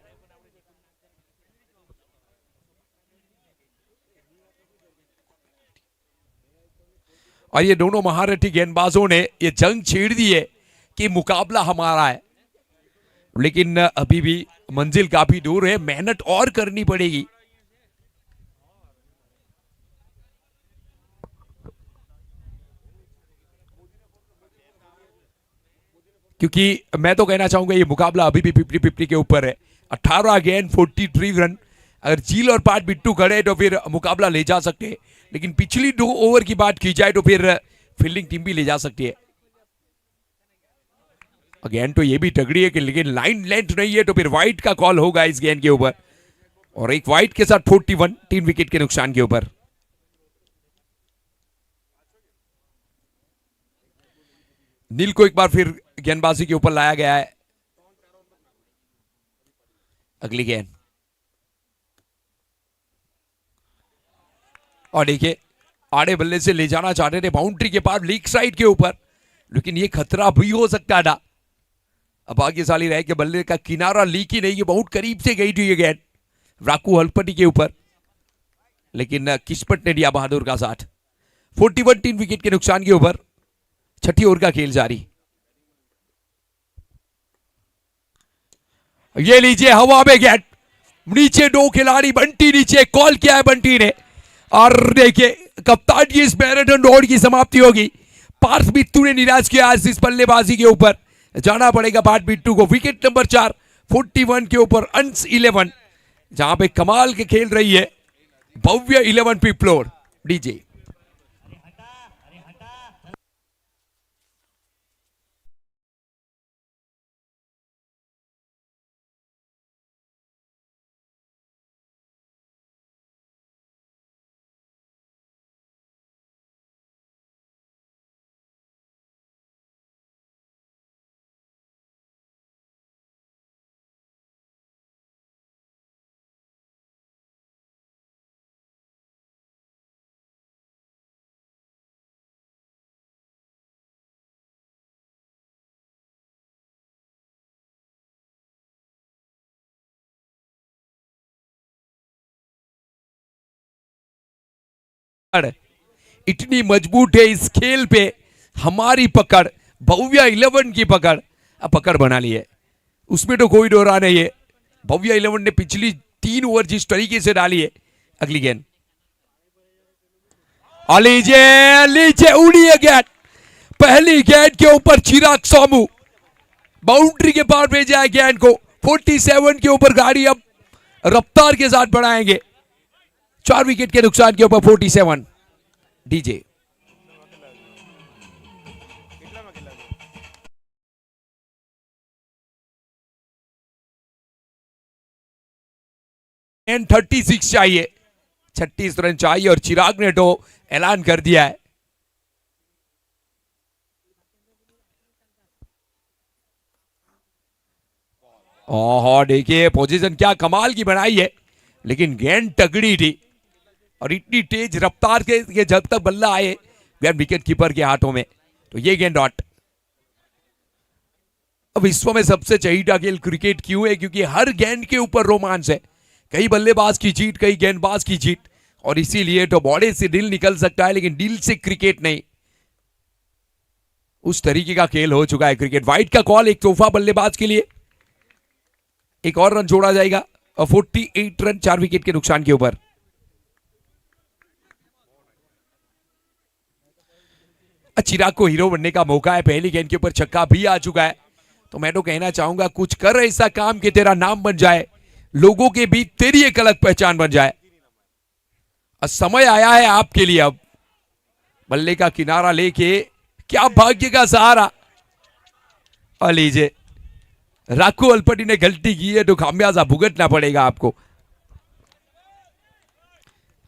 और ये दोनों महारथी गेंदबाजों ने ये जंग छेड़ दी है कि मुकाबला हमारा है, लेकिन अभी भी मंजिल काफी दूर है, मेहनत और करनी पड़ेगी। क्योंकि मैं तो कहना चाहूंगा ये मुकाबला अभी भी 50-50 के ऊपर है। 18 गेंद 43 रन, अगर झील और पाट बिट्टू खड़े तो फिर मुकाबला ले जा सकते हैं, लेकिन पिछली 2 ओवर की बात की जाए तो फिर फील्डिंग टीम भी ले जा सकती है। गेंद तो ये भी तगड़ी है कि लेकिन लाइन लेंथ नहीं है, तो फिर वाइड का कॉल होगा इस गेंद के ऊपर, और एक वाइड के साथ 41, 3 विकेट के नुकसान के ऊपर। नील को एक बार फिर गेंदबाजी के ऊपर लाया गया है। अगली गेंद, और देखिए आड़े बल्ले से ले जाना चाहते थे बाउंड्री के पार लीग साइड के ऊपर, लेकिन ये खतरा भी हो सकता था। अब भाग्यशाली रहे कि बल्ले का किनारा लीक ही नहीं, ये बहुत करीब से गई थी ये गेंद राकू हलपटी के ऊपर, लेकिन किस्मत ने दिया बहादुर का साथ। 41, 3 विकेट के नुकसान के ऊपर, छठी ओवर का खेल जारी। ये लीजिए हवा में गेंद, नीचे 2 खिलाड़ी, बंटी नीचे, कॉल किया है बंटी ने, और देखिए कप्तान की इस मैराथन दौड़ की समाप्ति होगी। पार्थ बिट्टू ने निराश किया आज इस बल्लेबाजी के ऊपर, जाना पड़ेगा पार्थ बिट्टू को। विकेट नंबर 4, 41 के ऊपर अंश 11, जहां पे कमाल के खेल रही है भव्य 11 पिपलोर। डीजे इतनी मजबूत है इस खेल पे हमारी पकड़, भव्य 11 की पकड़, अब पकड़ बना ली है, उसमें तो कोई दो राह नहीं है। भव्य 11 ने पिछली 3 ओवर जिस तरीके से डाली है। अगली गेंद, लीजिए उड़ी है गेंद, पहली गेंद के ऊपर चिराग सोमू बाउंड्री के पार भेजा है गेंद को। 47 के ऊपर गाड़ी अब रफ्तार के साथ बढ़ाएंगे, 4 विकेट के नुकसान के ऊपर 47। डीजे एंड 36 चाहिए, 36 रन चाहिए, और चिराग ने तो ऐलान कर दिया है। ओह देखिए पोजीशन क्या कमाल की बनाई है, लेकिन गेंद तगड़ी थी और इतनी तेज रफ्तार के जब तक बल्ला आए विकेट कीपर के हाथों में, तो ये गेंद डॉट। अब विश्व में सबसे चहीटा खेल क्रिकेट क्यों है? क्योंकि हर गेंद के ऊपर रोमांच है, कई बल्लेबाज की जीत, कई गेंदबाज की जीत, और इसीलिए तो बॉडी से दिल निकल सकता है लेकिन दिल से क्रिकेट नहीं। उस तरीके का खेल हो चुका है क्रिकेट। वाइड का कॉल एक तोहफा बल्लेबाज के लिए, एक और रन जोड़ा जाएगा और 48 रन 4 विकेट के नुकसान के ऊपर। चिराग को हीरो बनने का मौका है, पहली गेंद के ऊपर छक्का भी आ चुका है, तो मैं तो कहना चाहूंगा कुछ कर ऐसा काम कि तेरा नाम बन जाए, लोगों के बीच तेरी एक अलग पहचान बन जाए। समय आया है आपके लिए, अब बल्ले का किनारा लेके क्या भाग्य का सहारा। और लीजिए राकू अल्पटी ने गलती की है तो खामियाजा भुगतना पड़ेगा आपको।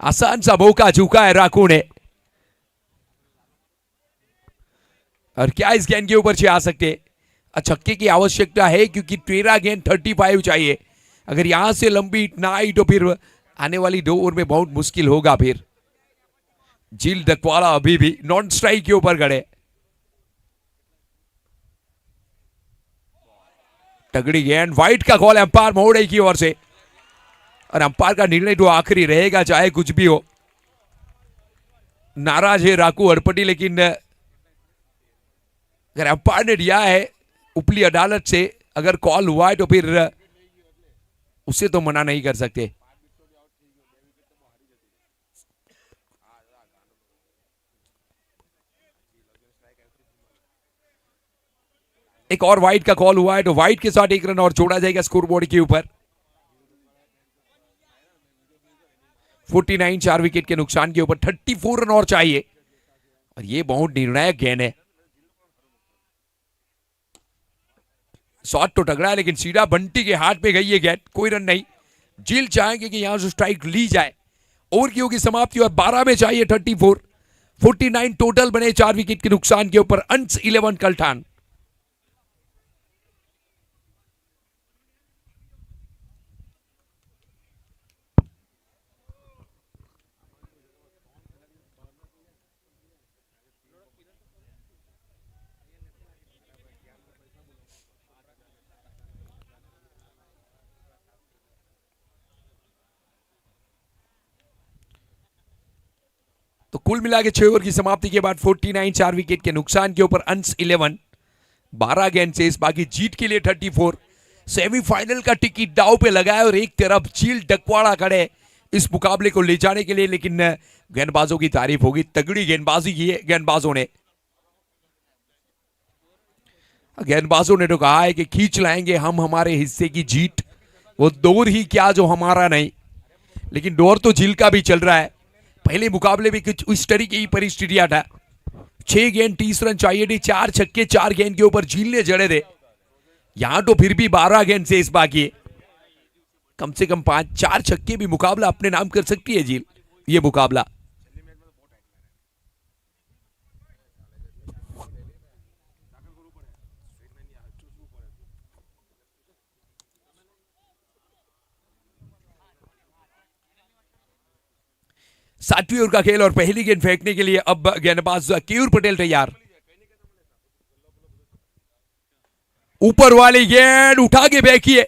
आसान सा मौका चूका है राकू ने, और क्या इस गेंद के ऊपर से आ सकते? छक्के की आवश्यकता है क्योंकि 13 गेंद 35 चाहिए। अगर यहां से लंबी ना आई तो फिर आने वाली 2 ओवर में बहुत मुश्किल होगा। फिर झील डकवाला अभी भी नॉन स्ट्राइक के ऊपर गड़े। तगड़ी गेंद, वाइड का कॉल अंपायर महोदय की ओर से, और अंपायर का निर्णय तो आखिरी रहेगा चाहे कुछ भी हो। नाराज है राकू हड़पटी, लेकिन अगर अंपायर ने दिया है उपली अदालत से, अगर कॉल हुआ है तो फिर उसे तो मना नहीं कर सकते। एक और वाइड का कॉल हुआ है तो वाइड के साथ एक रन और जोड़ा जाएगा स्कोरबोर्ड के ऊपर। 49 4 विकेट के नुकसान के ऊपर 34 रन और चाहिए, और ये बहुत निर्णायक गेंद है। शॉट तो तगड़ा है लेकिन सीधा बंटी के हाथ पे गई ये गेंद, कोई रन नहीं। जील चाहेंगे कि यहां से स्ट्राइक ली जाए। ओवर की होगी समाप्ति और 12 में चाहिए 34। 49 टोटल बने 4 विकेट के नुकसान के ऊपर। अंश 11 कल्ठान। तो कुल मिला के 6 ओवर की समाप्ति के बाद 49 4 विकेट के नुकसान के ऊपर अंश 11। 12 गेंद से बाकी जीत के लिए 34। सेमीफाइनल का टिकट दाव पे लगा है और एक तरफ झील डकवाड़ा खड़े इस मुकाबले को ले जाने के लिए, लेकिन गेंदबाजों की तारीफ होगी, तगड़ी गेंदबाजी की है गेंदबाजों ने। गेंदबाजों ने तो कहा है कि खींच लाएंगे हम हमारे हिस्से की जीत, वो दौर ही क्या जो हमारा नहीं। लेकिन दौर तो झील का भी चल रहा है। पहले मुकाबले में कुछ इस तरीके की परिस्थितियां था। 6 गेंद 30 रन चाहिए थी, 4 छक्के 4 गेंद के ऊपर झील ने जड़े थे। यहां तो फिर भी 12 गेंद से इस बाकी है, कम से कम 4 छक्के भी मुकाबला अपने नाम कर सकती है झील। ये मुकाबला सातवीं ओवर का खेल और पहली गेंद फेंकने के लिए अब गेंदबाज केयूर पटेल तैयार। ऊपर वाली गेंद उठा के फेंकी है,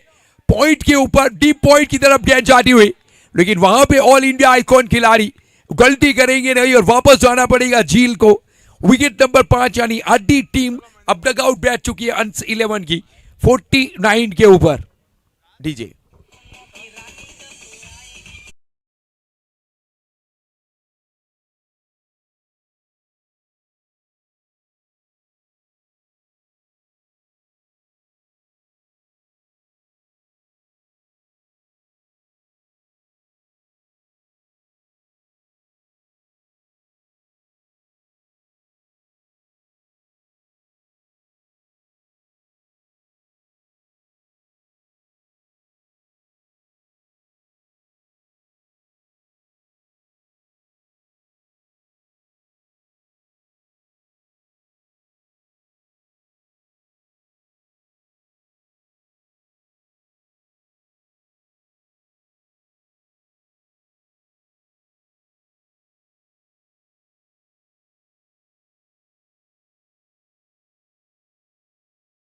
पॉइंट के ऊपर डीप पॉइंट की तरफ गेंद जाती हुई, लेकिन वहां पे ऑल इंडिया आइकॉन खिलाड़ी गलती करेंगे नहीं और वापस जाना पड़ेगा झील को। विकेट नंबर 5 यानी आधी टीम अब डग आउट बैठ चुकी है अंश 11 की 49 के ऊपर। डीजे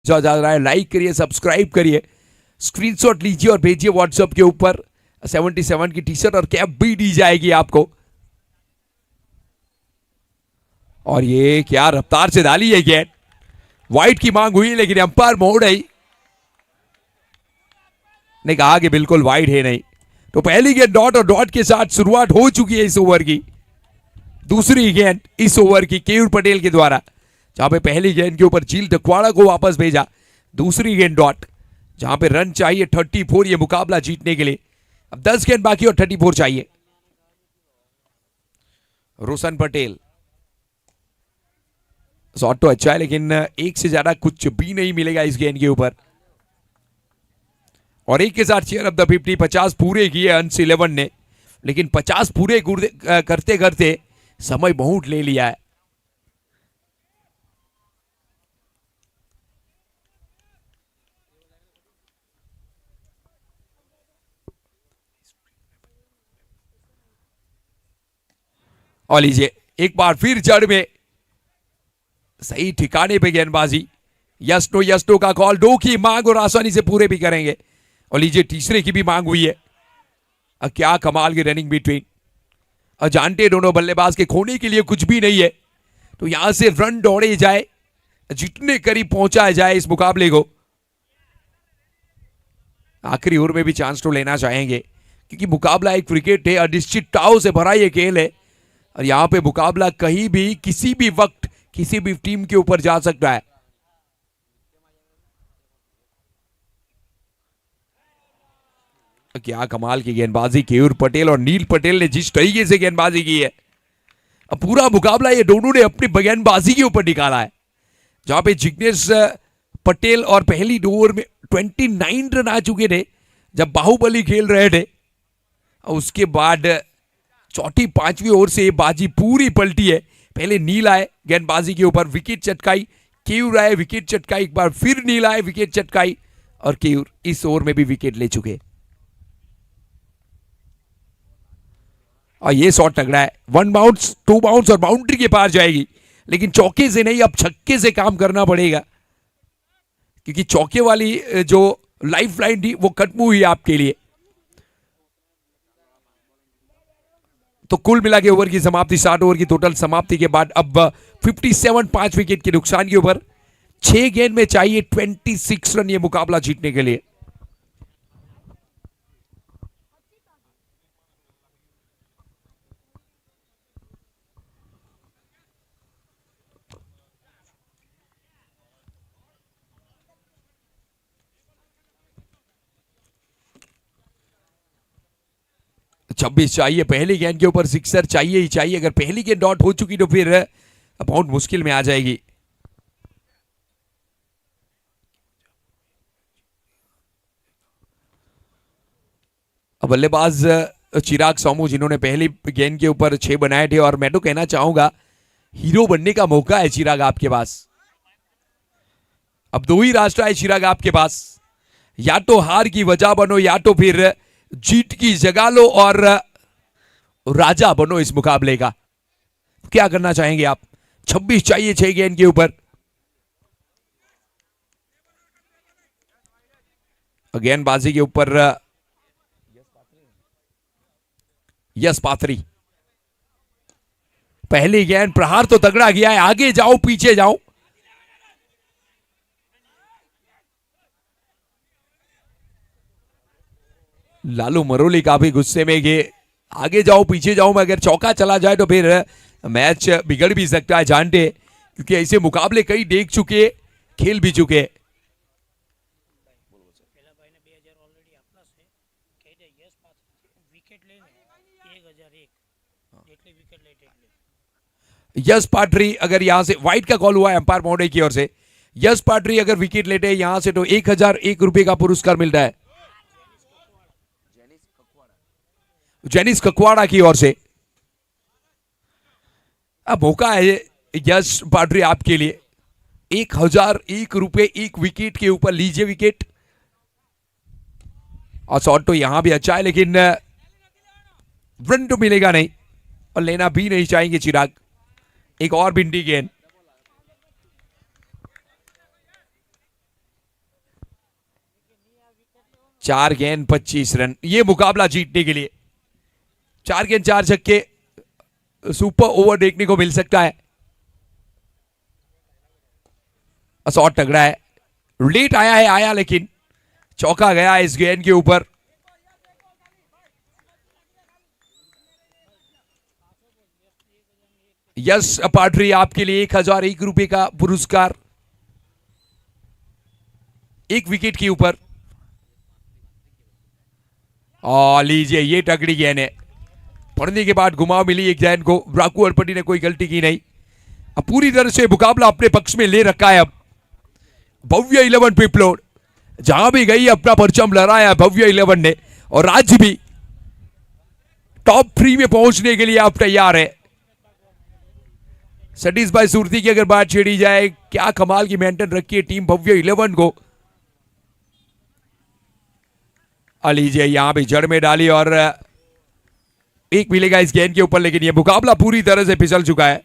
जा रहा है, लाइक करिए, सब्सक्राइब करिए, स्क्रीनशॉट लीजिए और भेजिए व्हाट्सएप के ऊपर। 77 की टी शर्ट और कैप भी दी जाएगी आपको। और ये क्या रफ्तार से डाली है गेंद, वाइट की मांग हुई लेकिन अंपायर मोड़ आई ने कहा कि बिल्कुल वाइड है नहीं। तो पहली गेंद डॉट और डॉट के साथ शुरुआत हो चुकी है इस ओवर की। दूसरी गेंद इस ओवर की केयूर पटेल के द्वारा, जहां पे पहली गेंद के ऊपर झील डकवाड़ा को वापस भेजा। दूसरी गेंद डॉट, जहां पे रन चाहिए 34 ये मुकाबला जीतने के लिए। अब 10 गेंद बाकी और 34 चाहिए। रोशन पटेल, शॉट तो अच्छा है लेकिन एक से ज्यादा कुछ भी नहीं मिलेगा इस गेंद के ऊपर। और एक के साथ चेयर ऑफ द 50 50 पूरे किए अंश 11 ने, लेकिन 50 पूरे करते करते समय बहुत ले लिया है। और लीजिए एक बार फिर जड़ में सही ठिकाने पे गेंदबाजी। यस नो का कॉल, 2 की मांग और आसानी से पूरे भी करेंगे। और लीजिए तीसरे की भी मांग हुई है। क्या कमाल की रनिंग बिटवीन और जानते दोनों बल्लेबाज के खोने के लिए कुछ भी नहीं है, तो यहां से रन दौड़े जाए, जितने करीब पहुंचाया जाए इस मुकाबले को। आखिरी ओवर में भी चांस तो लेना चाहेंगे, क्योंकि मुकाबला एक क्रिकेट है, अनिश्चित टाव से भरा ये खेल है, और यहां पे मुकाबला कहीं भी किसी भी वक्त किसी भी टीम के ऊपर जा सकता है। क्या कमाल की गेंदबाजी केयूर पटेल और नील पटेल ने जिस तरीके से गेंदबाजी की है, अब पूरा मुकाबला ये दोनों ने अपनी गेंदबाजी के ऊपर निकाला है, जहां पे जिग्नेश पटेल और पहली ओवर में 29 रन आ चुके थे जब बाहुबली खेल रहे थे। उसके बाद चौथी पांचवी ओवर से ये बाजी पूरी पलटी है। पहले नील आए गेंदबाजी के ऊपर, विकेट चटकाई, केयूर आए विकेट चटकाई, एक बार फिर नील आए विकेट चटकाई, और केयूर इस ओवर में भी विकेट ले चुके। और ये शॉट तगड़ा है, 1 बाउंस 2 बाउंस और बाउंड्री के पार जाएगी, लेकिन चौके से नहीं, अब छक्के से काम करना पड़ेगा, क्योंकि चौके वाली जो लाइफ लाइन थी वो खत्म हुई है आपके लिए। तो कुल मिला के ओवर की समाप्ति, 60 ओवर की टोटल समाप्ति के बाद अब 57 5 विकेट के नुकसान के ऊपर 6 गेंद में चाहिए 26 रन ये मुकाबला जीतने के लिए। छब्बीस चाहिए, पहली गेंद के ऊपर सिक्सर चाहिए ही चाहिए। अगर पहली गेंद डॉट हो चुकी तो फिर बहुत मुश्किल में आ जाएगी। बल्लेबाज चिराग सोमू, जिन्होंने पहली गेंद के ऊपर 6 बनाए थे, और मैं तो कहना चाहूंगा हीरो बनने का मौका है चिराग आपके पास। अब 2 ही रास्ता है चिराग आपके पास, या तो हार की वजह बनो, या तो फिर जीत की जगह लो और राजा बनो इस मुकाबले का। क्या करना चाहेंगे आप? 26 चाहिए 6 गेंद के ऊपर। गेंदबाजी के ऊपर यस पाथरी, पहली गेंद, प्रहार तो तगड़ा गया है, आगे जाओ पीछे जाओ। लालू मरोली काफी गुस्से में कि आगे जाओ पीछे जाओ में अगर चौका चला जाए तो फिर मैच बिगड़ भी सकता है, जानते, क्योंकि ऐसे मुकाबले कई देख चुके, खेल भी चुके। यस पाटरी, अगर यहां से वाइट का कॉल हुआ है अंपायर महोदय की ओर से, यस पाटरी अगर विकेट लेते हैं यहां से तो 1001 रुपए का पुरस्कार मिलता है जेनिस ककवाड़ा की ओर से। अब मौका है यस पाटरी आपके लिए, 1001 रुपए 1 विकेट के ऊपर, लीजिए विकेट। और शॉट तो यहां भी अच्छा है, लेकिन रन तो मिलेगा नहीं और लेना भी नहीं चाहेंगे चिराग। एक और भिंडी गेंद, चार गेंद 25 रन, ये मुकाबला जीतने के लिए 4 गेंद 4 छक्के, सुपर ओवर देखने को मिल सकता है। शॉट तगड़ा है, लेट आया है आया, लेकिन चौका गया इस गेंद के ऊपर। यस पाटरी आपके लिए 1001 रुपए का पुरस्कार, 1 विकेट के ऊपर। और लीजिए, ये तगड़ी गेंद है, पढ़ने के बाद घुमाव मिली एक गेंद को, ब्राकू अरपटी ने कोई गलती की नहीं। अब पूरी तरह से मुकाबला अपने पक्ष में ले रखा है। अब भव्य 11 पिपलोड जहां भी गई अपना परचम लहराया भव्य 11 ने, और आज भी टॉप 3 में पहुंचने के लिए आप तैयार है। सतीश भाई सुरती की अगर बात छेड़ी जाए, क्या कमाल की मेंटेन रखी है टीम भव्य 11 को। लीजिए, यहां भी जड़ में डाली और एक मिलेगा इस गेंद के ऊपर, लेकिन यह मुकाबला पूरी तरह से फिसल चुका है।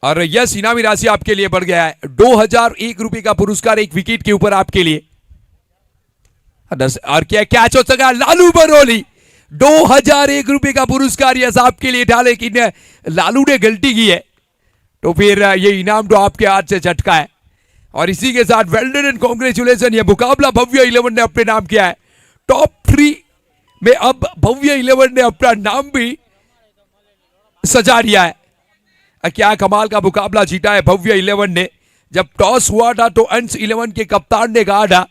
और यस इनामी राशि आपके लिए बढ़ गया है 2001 रुपए का पुरस्कार, 1 विकेट के ऊपर आपके लिए। और क्या कैच हो सका, लालू बरौली 2001 रुपए का पुरस्कार यह साहब के लिए था, लेकिन लालू ने गलती की है तो फिर ये इनाम तो आपके हाथ से झटका है। और इसी के साथ वेल डन एंड कांग्रेचुलेशन, ये मुकाबला भव्य 11 ने अपने नाम किया है। टॉप 3 में अब भव्य 11 ने अपना नाम भी सजा लिया है। क्या कमाल का मुकाबला जीता है भव्य 11 ने। जब टॉस हुआ था तो अंश 11 के कप्तान ने कहा था